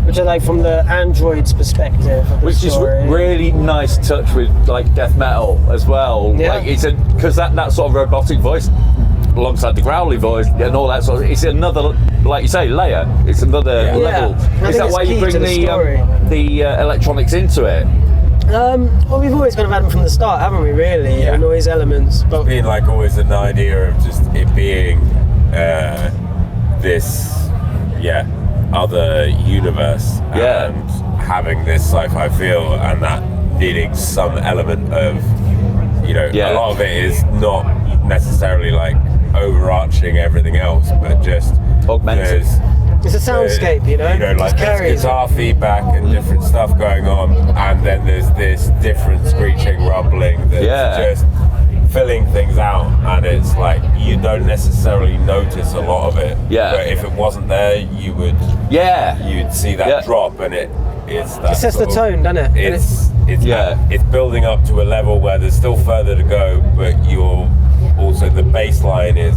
which are like from the android's perspective. Which is really nice touch with like death metal as well. Like it's because that sort of robotic voice. Alongside the growly voice and all that sort of, it's another, like you say, layer. It's another level. Is that why you bring the electronics into it? Well, we've always kind of had them from the start, haven't we? Really, the noise elements. But it's been like always an idea of just it being this, other universe and having this sci-fi feel, and that needing some element of you know, a lot of it is not necessarily like overarching everything else, but just augmented. It's a soundscape, you know. Like there's guitar feedback and different stuff going on, and then there's this different screeching, rumbling that's just filling things out, and it's like you don't necessarily notice a lot of it. But if it wasn't there, you would. You'd see that drop, and it sets the tone, doesn't it? It's building up to a level where there's still further to go, but you're also the baseline is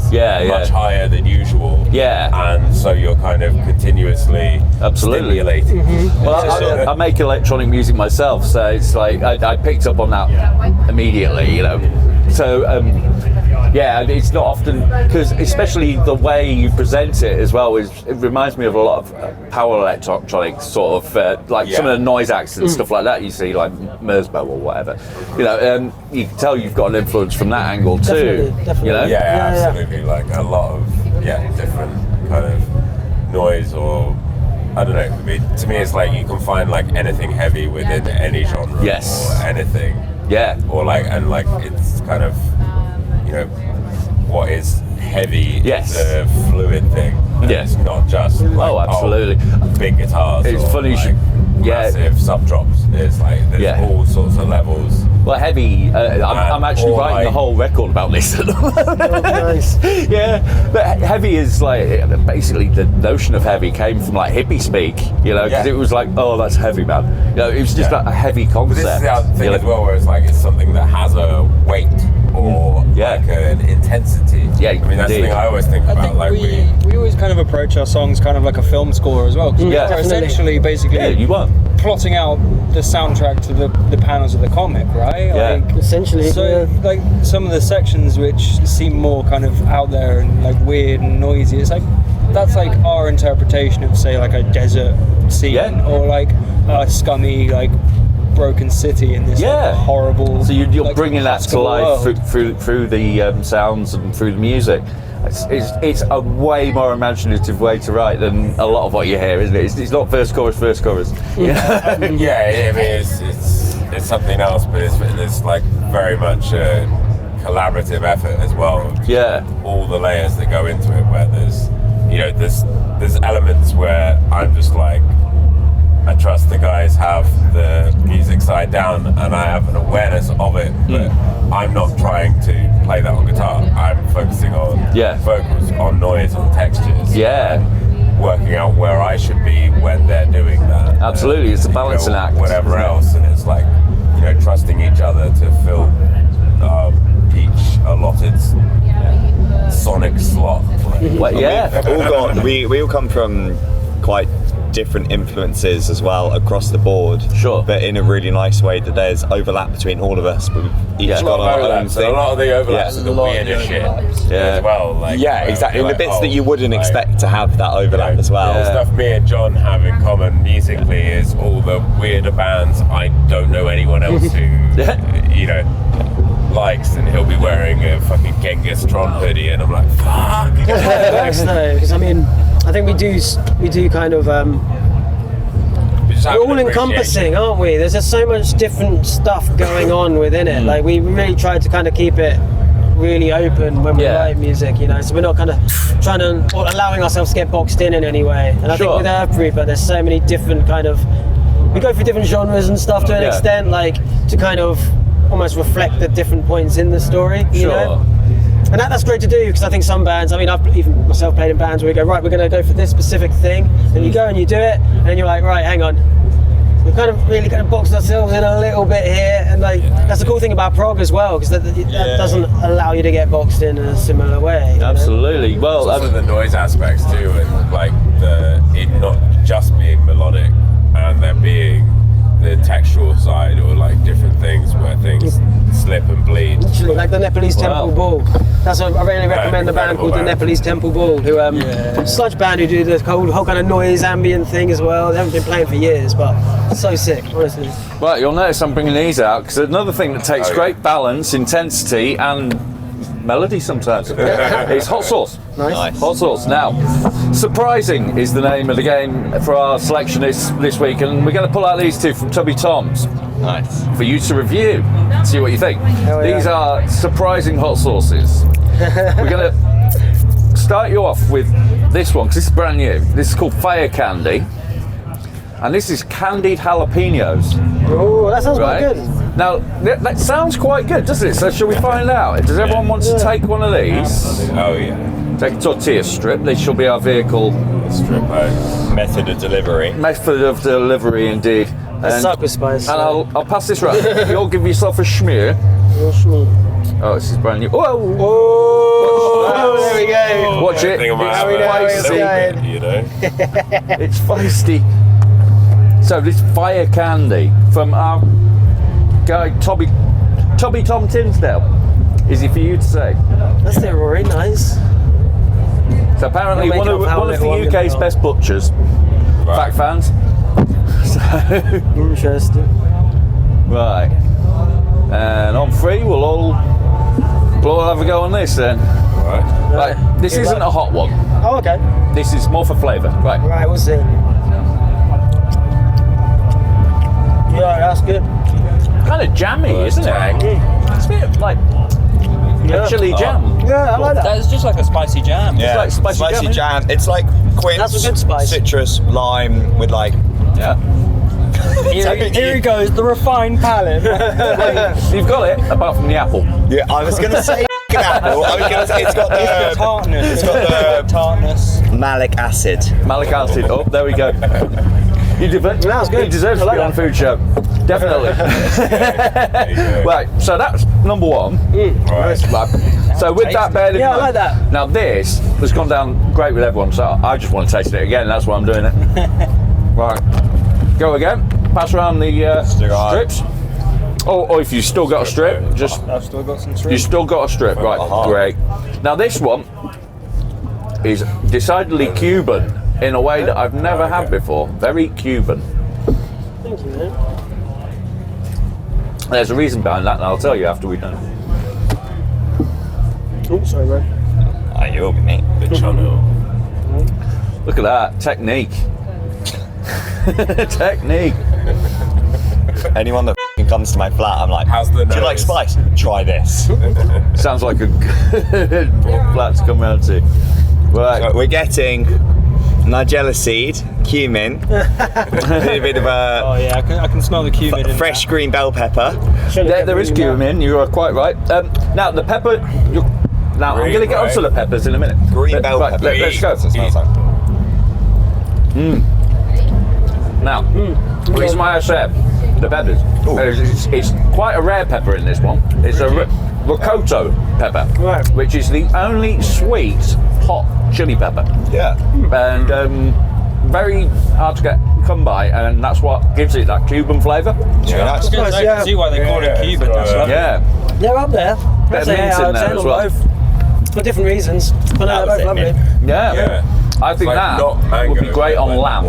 much higher than usual. And so you're kind of continuously stimulating. Well, I make electronic music myself, so it's like I picked up on that immediately, you know. So it's not often, because especially the way you present it as well it reminds me of a lot of power electronics, sort of like some of the noise acts and stuff like that you see, like Merzbow or whatever. You know, you can tell you've got an influence from that angle too. Definitely. You know? Absolutely. Like a lot of different kind of noise, or I don't know. To me, it's like you can find like anything heavy within any genre. Or anything. Or like, and like it's kind of, you know, what is heavy is a fluid thing. It's not just like, absolutely. Big guitars. It's or funny. Like massive sub drops. It's like there's all sorts of levels. Well, heavy. I'm actually writing the whole record about this. Nice. But heavy is like basically the notion of heavy came from like hippie speak, you know, because it was like, oh, that's heavy, man. You know, it was just like a heavy concept. But this is the other thing as well, where it's like it's something that has a weight or like an intensity. I mean, that's the thing I always think about. I think like we always kind of approach our songs kind of like a film score as well. We're essentially basically plotting out the soundtrack to the panels of the comic, right? Like, essentially. So like some of the sections which seem more kind of out there and like weird and noisy, it's like that's like our interpretation of, say, like a desert scene or like a scummy like broken city in this like, horrible. So you're like, bringing that to life through the sounds and through the music. It's a way more imaginative way to write than a lot of what you hear, isn't it? It's not first chorus. I mean, it's something else, but it's like very much a collaborative effort as well. All the layers that go into it, where there's elements where I'm just like, I trust the guys have the music side down and I have an awareness of it, but I'm not trying to play that on guitar. I'm focusing on vocals, on noise, on textures, and working out where I should be when they're doing that. Absolutely, it's a balancing act. Whatever else, and it's like, you know, trusting each other to fill each allotted sonic slot. We all come from quite different influences as well across the board, but in a really nice way that there's overlap between all of us, but we've each got our own thing. A lot of the overlaps are the weirder shit as well. Like, exactly. And the bits that you wouldn't expect to have that overlap as well. The stuff me and John have in common musically is all the weirder bands I don't know anyone else who you know likes, and he'll be wearing a fucking Genghis Tron hoodie, and I'm like, fuck. It works though, because I mean, I think we do kind of we're all encompassing, aren't we? There's just so much different stuff going on within it. Like we really try to kind of keep it really open when we write music, you know, so we're not kind of trying to, or allowing ourselves to get boxed in any way. And I think with Earth Reaper there's so many different kind of, we go through different genres and stuff to an extent, like to kind of almost reflect the different points in the story, you know? And that's great to do, because I think some bands, I mean, I've even myself played in bands where we go, right, we're going to go for this specific thing, and you go and you do it, and then you're like, right, hang on, we've kind of really kind of boxed ourselves in a little bit here, and like that's the cool thing about prog as well, because that doesn't allow you to get boxed in a similar way. Absolutely. Well, also the noise aspects too, and like it not just being melodic, and there being the textual side, or like different things where things slip and bleed. Literally, like the Nepalese Temple Ball. That's what I really recommend. A band called the Nepalese Temple Ball, who sludge band who do the whole kind of noise ambient thing as well. They haven't been playing for years, but it's so sick, honestly. Well, you'll notice I'm bringing these out because another thing that takes great balance, intensity, and melody sometimes. It's hot sauce. Nice. Hot sauce. Now, surprising is the name of the game for our selection this week, and we're going to pull out these two from Tubby Tom's. Nice. For you to review. See what you think. Oh, yeah. These are surprising hot sauces. We're going to start you off with this one, because this is brand new. This is called Fire Candy. And this is candied jalapenos. Oh, that sounds quite good. Now, that sounds quite good, doesn't it? So shall we find out? Does everyone want to take one of these? Oh, yeah. Take a tortilla strip. This shall be our vehicle. Strip Method of delivery. Method of delivery, indeed. Let's suck with spice. And I'll pass this round. You'll give yourself a schmear. Oh, this is brand new. Whoa! Oh, there we go. Watch it. It's feisty. You know? It's feisty. So this Fire Candy from our guy Toby Tom Tinsdale. Is it for you to say? That's it, Rory. Nice. So apparently one of the UK's best butchers. Right. Fact fans. So, interesting. Right. And on 3, we'll all have a go on this then. Right. This isn't a hot one. Oh, okay. This is more for flavour. Right. Right, we'll see. Yeah, that's good. Kind of jammy, isn't it? It's a bit like a chili jam. Yeah, I like that. That's just like a spicy jam. Yeah, it's like spicy jam. It's like quince, That's a good spice. citrus, lime with like. Yeah. Here he goes, the refined palate. You've got it, apart from the apple. Yeah, I was gonna say apple. I was gonna say it's got the tartness. It's got the tartness. malic acid. Malic acid. Oh, there we go. He deserves to be on Food Show. Definitely. Right, so that's number 1. Right. So with that bear in mind, I like that. Now this has gone down great with everyone, so I just want to taste it again. That's why I'm doing it. Right, go again. Pass around the strips. Or if you've still got a strip, I've still got some strips. You still got a strip, right? Great. Now this one is decidedly Cuban in a way that I've never had before. Very Cuban. Thank you, man. There's a reason behind that, and I'll tell you after we're done. Oh, sorry, man. Are you open, mate? Look at that technique. Technique. Anyone that comes to my flat, I'm like, how's the do you like spice? Try this. Sounds like a good flat to come round to. Right. So we're getting Nigella seed, cumin, a little bit of a. Oh yeah, I can smell the cumin. Fresh green bell pepper. There is cumin. You are quite right. Now the pepper. Now I'm going to get onto the peppers in a minute. Green bell pepper. Let's go. Now, the reason why I said the peppers is it's quite a rare pepper in this one. It's a ricotta pepper, which is the only sweet hot chili pepper. Yeah. And very hard to come by, and that's what gives it that Cuban flavour. Yeah, I can see why they call it Cuban. Yeah. They're up there. Bit of mint in there as well. For different reasons. But no, they're both lovely. Yeah. I think that would be great on lamb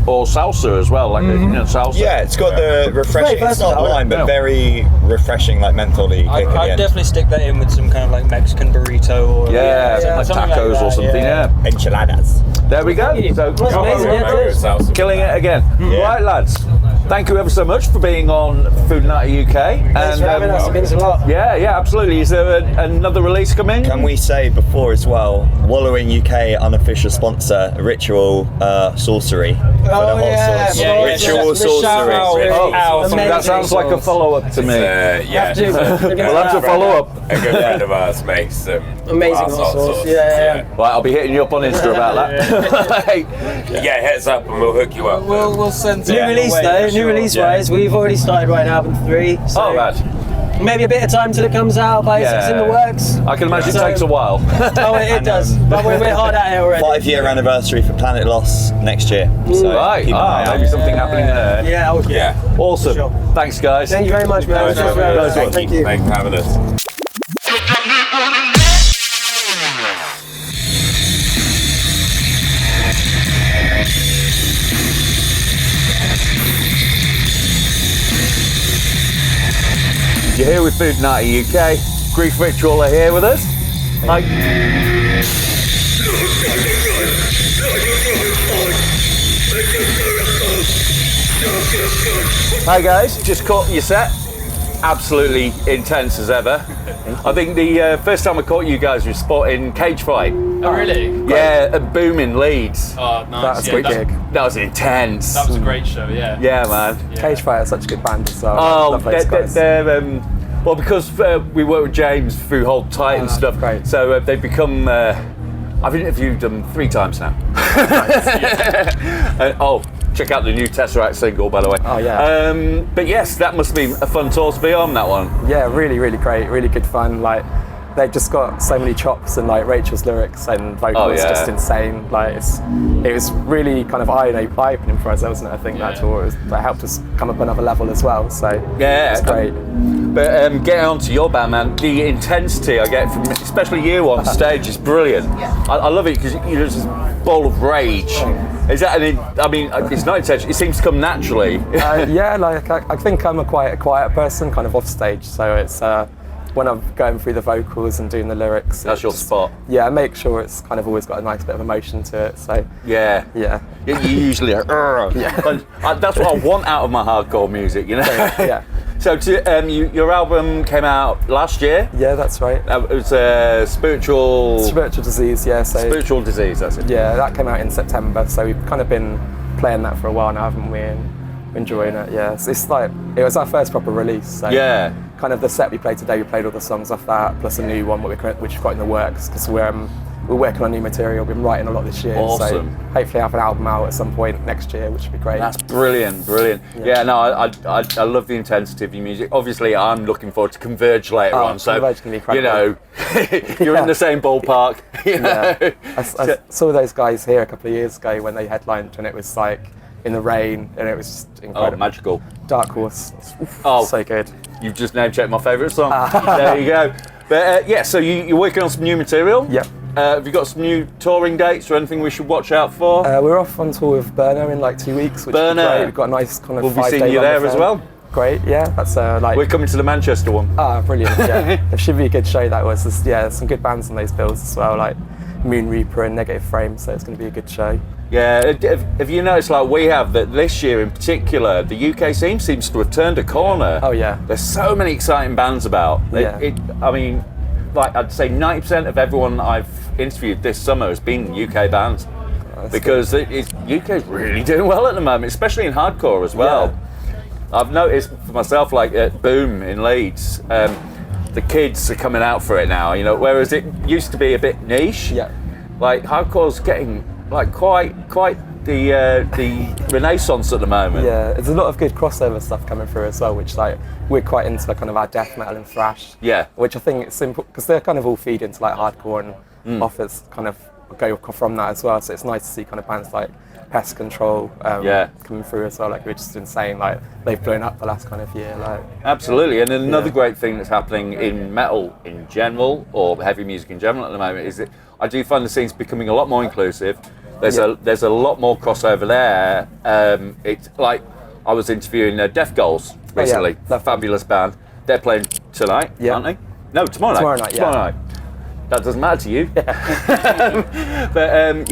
or salsa as well, like salsa. Yeah, it's got the refreshing. It's not lime, but very refreshing, like mentholy. I'd definitely stick that in with some kind of like Mexican burrito or like tacos or something. Yeah. Enchiladas. There we go. So That's amazing. killing it again. Right, lads. Thank you ever so much for being on Foodinati UK. Thanks for having us. It means a lot. Yeah, absolutely. Is there another release coming? Can we say before as well, Wallowing UK unofficial sponsor, Ritual Sorcery. Oh yeah. Ritual Sorcery. That sounds like a follow-up to me. Yeah. We'll have to follow up. A good friend of ours makes some amazing hot sauce. Yeah. Right, I'll be hitting you up on Insta about that. Yeah, heads up and we'll hook you up. We'll send New release though. New release wise, we've already started writing album 3. So maybe a bit of time till it comes out, but it's in the works. I can imagine it takes a while. It does, but we're hard at it already. 5-year anniversary for Planet Lost next year. So right, maybe something happening there. Yeah. Awesome. Sure. Thanks, guys. Thank you very much, man. Thank you. Thanks for having us. You're here with Foodinati UK. Grief Ritual are here with us. Hi. Hi guys, just caught your set. absolutely intense as ever. I think the first time I caught you guys was spotting Cage Fight. Oh, really? Yeah, at Boom in Leeds. Oh, nice. That's a great gig. That was intense. That was a great show, yeah. Yeah, man. Yeah. Cage Fight is such a good band as well. Oh, Love those guys. they're well, because we work with James through Hold Tight and stuff. Great. So they've become. I've interviewed them 3 times now. Check out the new Tesseract single, by the way. Oh, yeah. But yes, that must be a fun tour to be on, that one. Yeah, really, really great, really good fun. Like, they've just got so many chops, and like Rachel's lyrics and vocals just insane. Like, it was really kind of eye-opening for us, wasn't it? I think that tour that helped us come up another level as well. So it's great. But getting on to your band, man, the intensity I get from especially you on stage is brilliant. I love it because you're just this ball of rage. Is that? I mean, it's not intentional. It seems to come naturally. Yeah, like I think I'm quite a quiet person, kind of off stage. So it's when I'm going through the vocals and doing the lyrics. That's your spot. Yeah, I make sure it's kind of always got a nice bit of emotion to it. So yeah. You usually are. That's what I want out of my hardcore music, you know. Yeah. So your album came out last year. Yeah, that's right. It was Spiritual Disease. Yeah. So Spiritual Disease. That's it. Yeah, that came out in September. So we've kind of been playing that for a while now, haven't we? And enjoying it. Yeah. So it's like it was our first proper release. So yeah. Kind of the set we played today, we played all the songs off that, plus a new one which we've got in the works because we're working on new material. We've been writing a lot this year. Awesome. So hopefully have an album out at some point next year, which would be great. That's brilliant. Yeah, no, I love the intensity of your music. Obviously, I'm looking forward to Converge later on. So, Converge can be you know, you're in the same ballpark. You know? I saw those guys here a couple of years ago when they headlined, and it was like in the rain, and it was just incredible. Oh, magical. Dark Horse. So good. You've just name-checked my favourite song. There you go. But so you're working on some new material? Yep. Have you got some new touring dates or anything we should watch out for? We're off on tour with Burner in like 2 weeks, which is great. We've got a nice kind of 5-day We'll be seeing you there as well. Great, yeah. That's We're coming to the Manchester one. Brilliant. Yeah, it should be a good show. That was. There's some good bands on those bills as well, like Moon Reaper and Negative Frame. So it's going to be a good show. Yeah, have you noticed, like we have, that this year in particular, the UK scene seems to have turned a corner? Oh yeah. There's so many exciting bands about. I mean, like I'd say 90% of everyone I've interviewed this summer has been UK bands. Because UK's really doing well at the moment, especially in hardcore as well. Yeah. I've noticed for myself, like at Boom in Leeds, the kids are coming out for it now, you know, whereas it used to be a bit niche. Yeah. Like hardcore's getting like quite the renaissance at the moment. Yeah, there's a lot of good crossover stuff coming through as well, which like we're quite into kind of our death metal and thrash. Yeah. Which I think it's simple because they're kind of all feed into like hardcore and offers kind of go from that as well. So it's nice to see kind of bands like Pest Control coming through as well. Like we're just insane. Like they've blown up the last kind of year. Like absolutely. And another great thing that's happening in metal in general, or heavy music in general at the moment, is that I do find the scene's becoming a lot more inclusive. There's a lot more crossover there. It's like I was interviewing Death Goals recently. Fabulous band. They're playing tonight, aren't they? No, tomorrow night. Tomorrow night. That doesn't matter to you. But and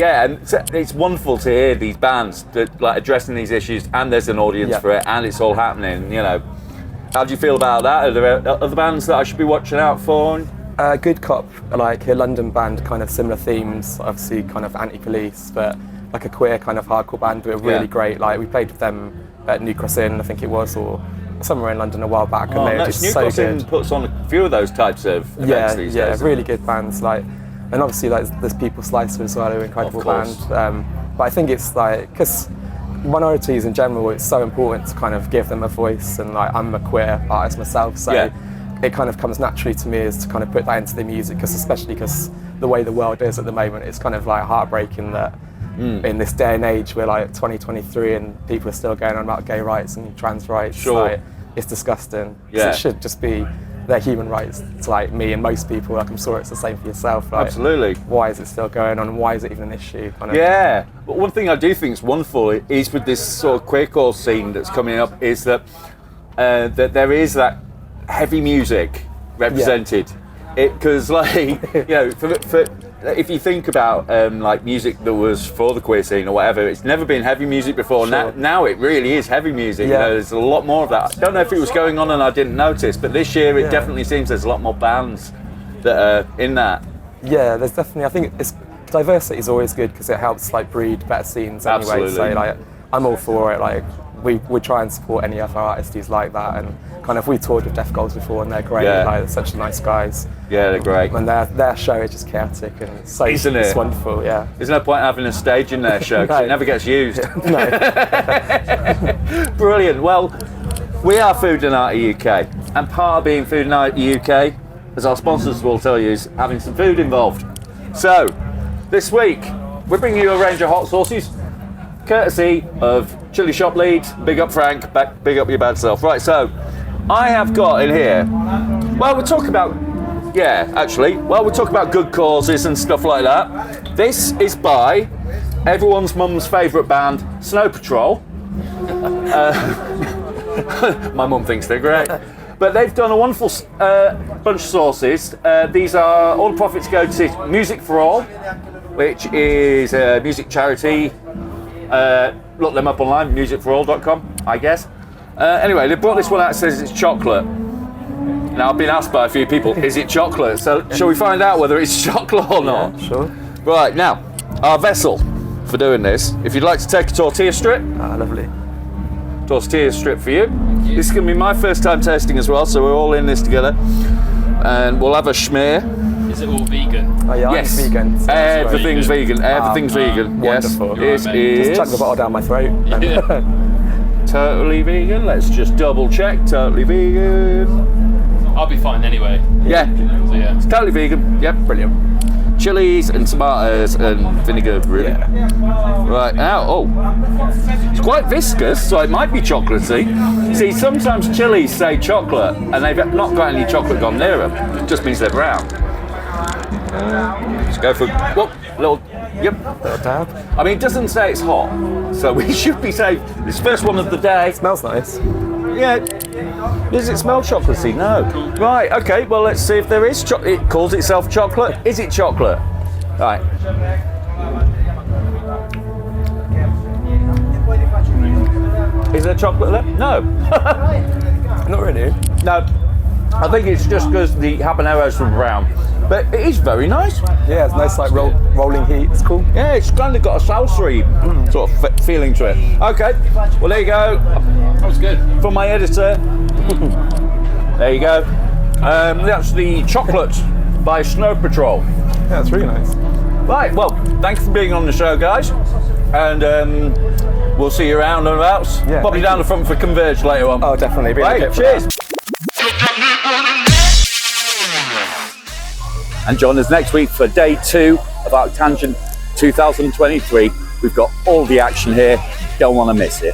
it's wonderful to hear these bands that like addressing these issues, and there's an audience for it, and it's all happening. You know, how do you feel about that? Are there other bands that I should be watching out for? Good Cop, like a London band, kind of similar themes, obviously kind of anti-police, but like a queer kind of hardcore band. They were really great. Like we played with them at New Cross Inn, I think it was, or somewhere in London a while back, and they were just so good. New Cross Inn puts on a few of those types of events these days. Yeah, really good bands. Like, and obviously like there's People Slicer as well, who are an incredible band. But I think it's like because minorities in general, it's so important to kind of give them a voice, and like I'm a queer artist myself, so. It kind of comes naturally to me is to kind of put that into the music, especially because the way the world is at the moment, it's kind of like heartbreaking that in this day and age we're like 2023 and people are still going on about gay rights and trans rights. Sure. Like, it's disgusting. It should just be their human rights to like me and most people. Like I'm sure it's the same for yourself. Like, absolutely. Why is it still going on? Why is it even an issue? Kind of. Yeah. But one thing I do think is wonderful is with this sort of queercore scene that's coming up is that that there is that heavy music represented. Because like you know, for if you think about like music that was for the queer scene or whatever, it's never been heavy music before. Sure. Now it really is heavy music. Yeah. You know, there's a lot more of that. I don't know if it was going on and I didn't notice, but this year it definitely seems there's a lot more bands that are in that. Yeah, there's definitely. I think diversity is always good because it helps like breed better scenes anyway. Absolutely. So like, I'm all for it. Like we try and support any other artists who's like that, and kind of we toured with Deaf Goals before, and they're great. Yeah. Like, they're such nice guys. Yeah, they're great. And their show is just chaotic and it's so Isn't it? It's wonderful. Yeah. There's no point having a stage in their show because No. it never gets used. No. Brilliant. Well, we are Foodinati UK, and part of being Foodinati UK, as our sponsors will tell you, is having some food involved. So, this week, we're bringing you a range of hot sauces, courtesy of Chilli Shop Leeds. Big up Frank, big up your bad self. Right, so, I have got in here, well, we'll talk about good causes and stuff like that. This is by everyone's mum's favourite band, Snow Patrol. My mum thinks they're great. But they've done a wonderful bunch of sauces. These are, all the profits go to Music for All, which is a music charity. Look them up online, musicforall.com, I guess. Anyway, they brought this one out, it says it's chocolate. Now, I've been asked by a few people, is it chocolate? So, shall we find out whether it's chocolate or not? Yeah, sure. Right, now, our vessel for doing this, if you'd like to take a tortilla strip. Ah, lovely. Tortilla strip for you. This is going to be my first time tasting as well, so we're all in this together. And we'll have a schmear. Is it all vegan? Oh yeah, Yes. I'm vegan. So Everything's vegan. Everything's vegan. Yes. Wonderful. This is Just chuck the bottle down my throat. totally vegan. Let's just double check. Totally vegan. I'll be fine anyway. Yeah. So yeah. It's totally vegan. Yep, brilliant. Chilies and tomatoes and vinegar, really. Yeah. Right, now, it's quite viscous, so it might be chocolatey. See, sometimes chilies say chocolate, and they've not got any chocolate gone near them. It just means they're brown. Just go for little Dab. I mean, it doesn't say it's hot, so we should be safe. It's the first one of the day. Smells nice. Yeah. Does it smell chocolatey? No. Right, okay, well, let's see if there is chocolate. It calls itself chocolate. Is it chocolate? Right. Is there chocolate there? No. Not really. No. I think it's just because the habaneros were brown. But it is very nice. Yeah, it's nice, like rolling heat. It's cool. Yeah, it's kind of got a salsa-y sort of feeling to it. Okay, well there you go. That was good. From my editor. There you go. That's the chocolate by Snow Patrol. Yeah, it's really nice. Right, well, thanks for being on the show, guys. And we'll see you around and about. Yeah, Probably down the front for Converge later on. Oh, definitely. Be Right, cheers. And join us next week for day 2 of ArcTanGent 2023. We've got all the action here. Don't want to miss it.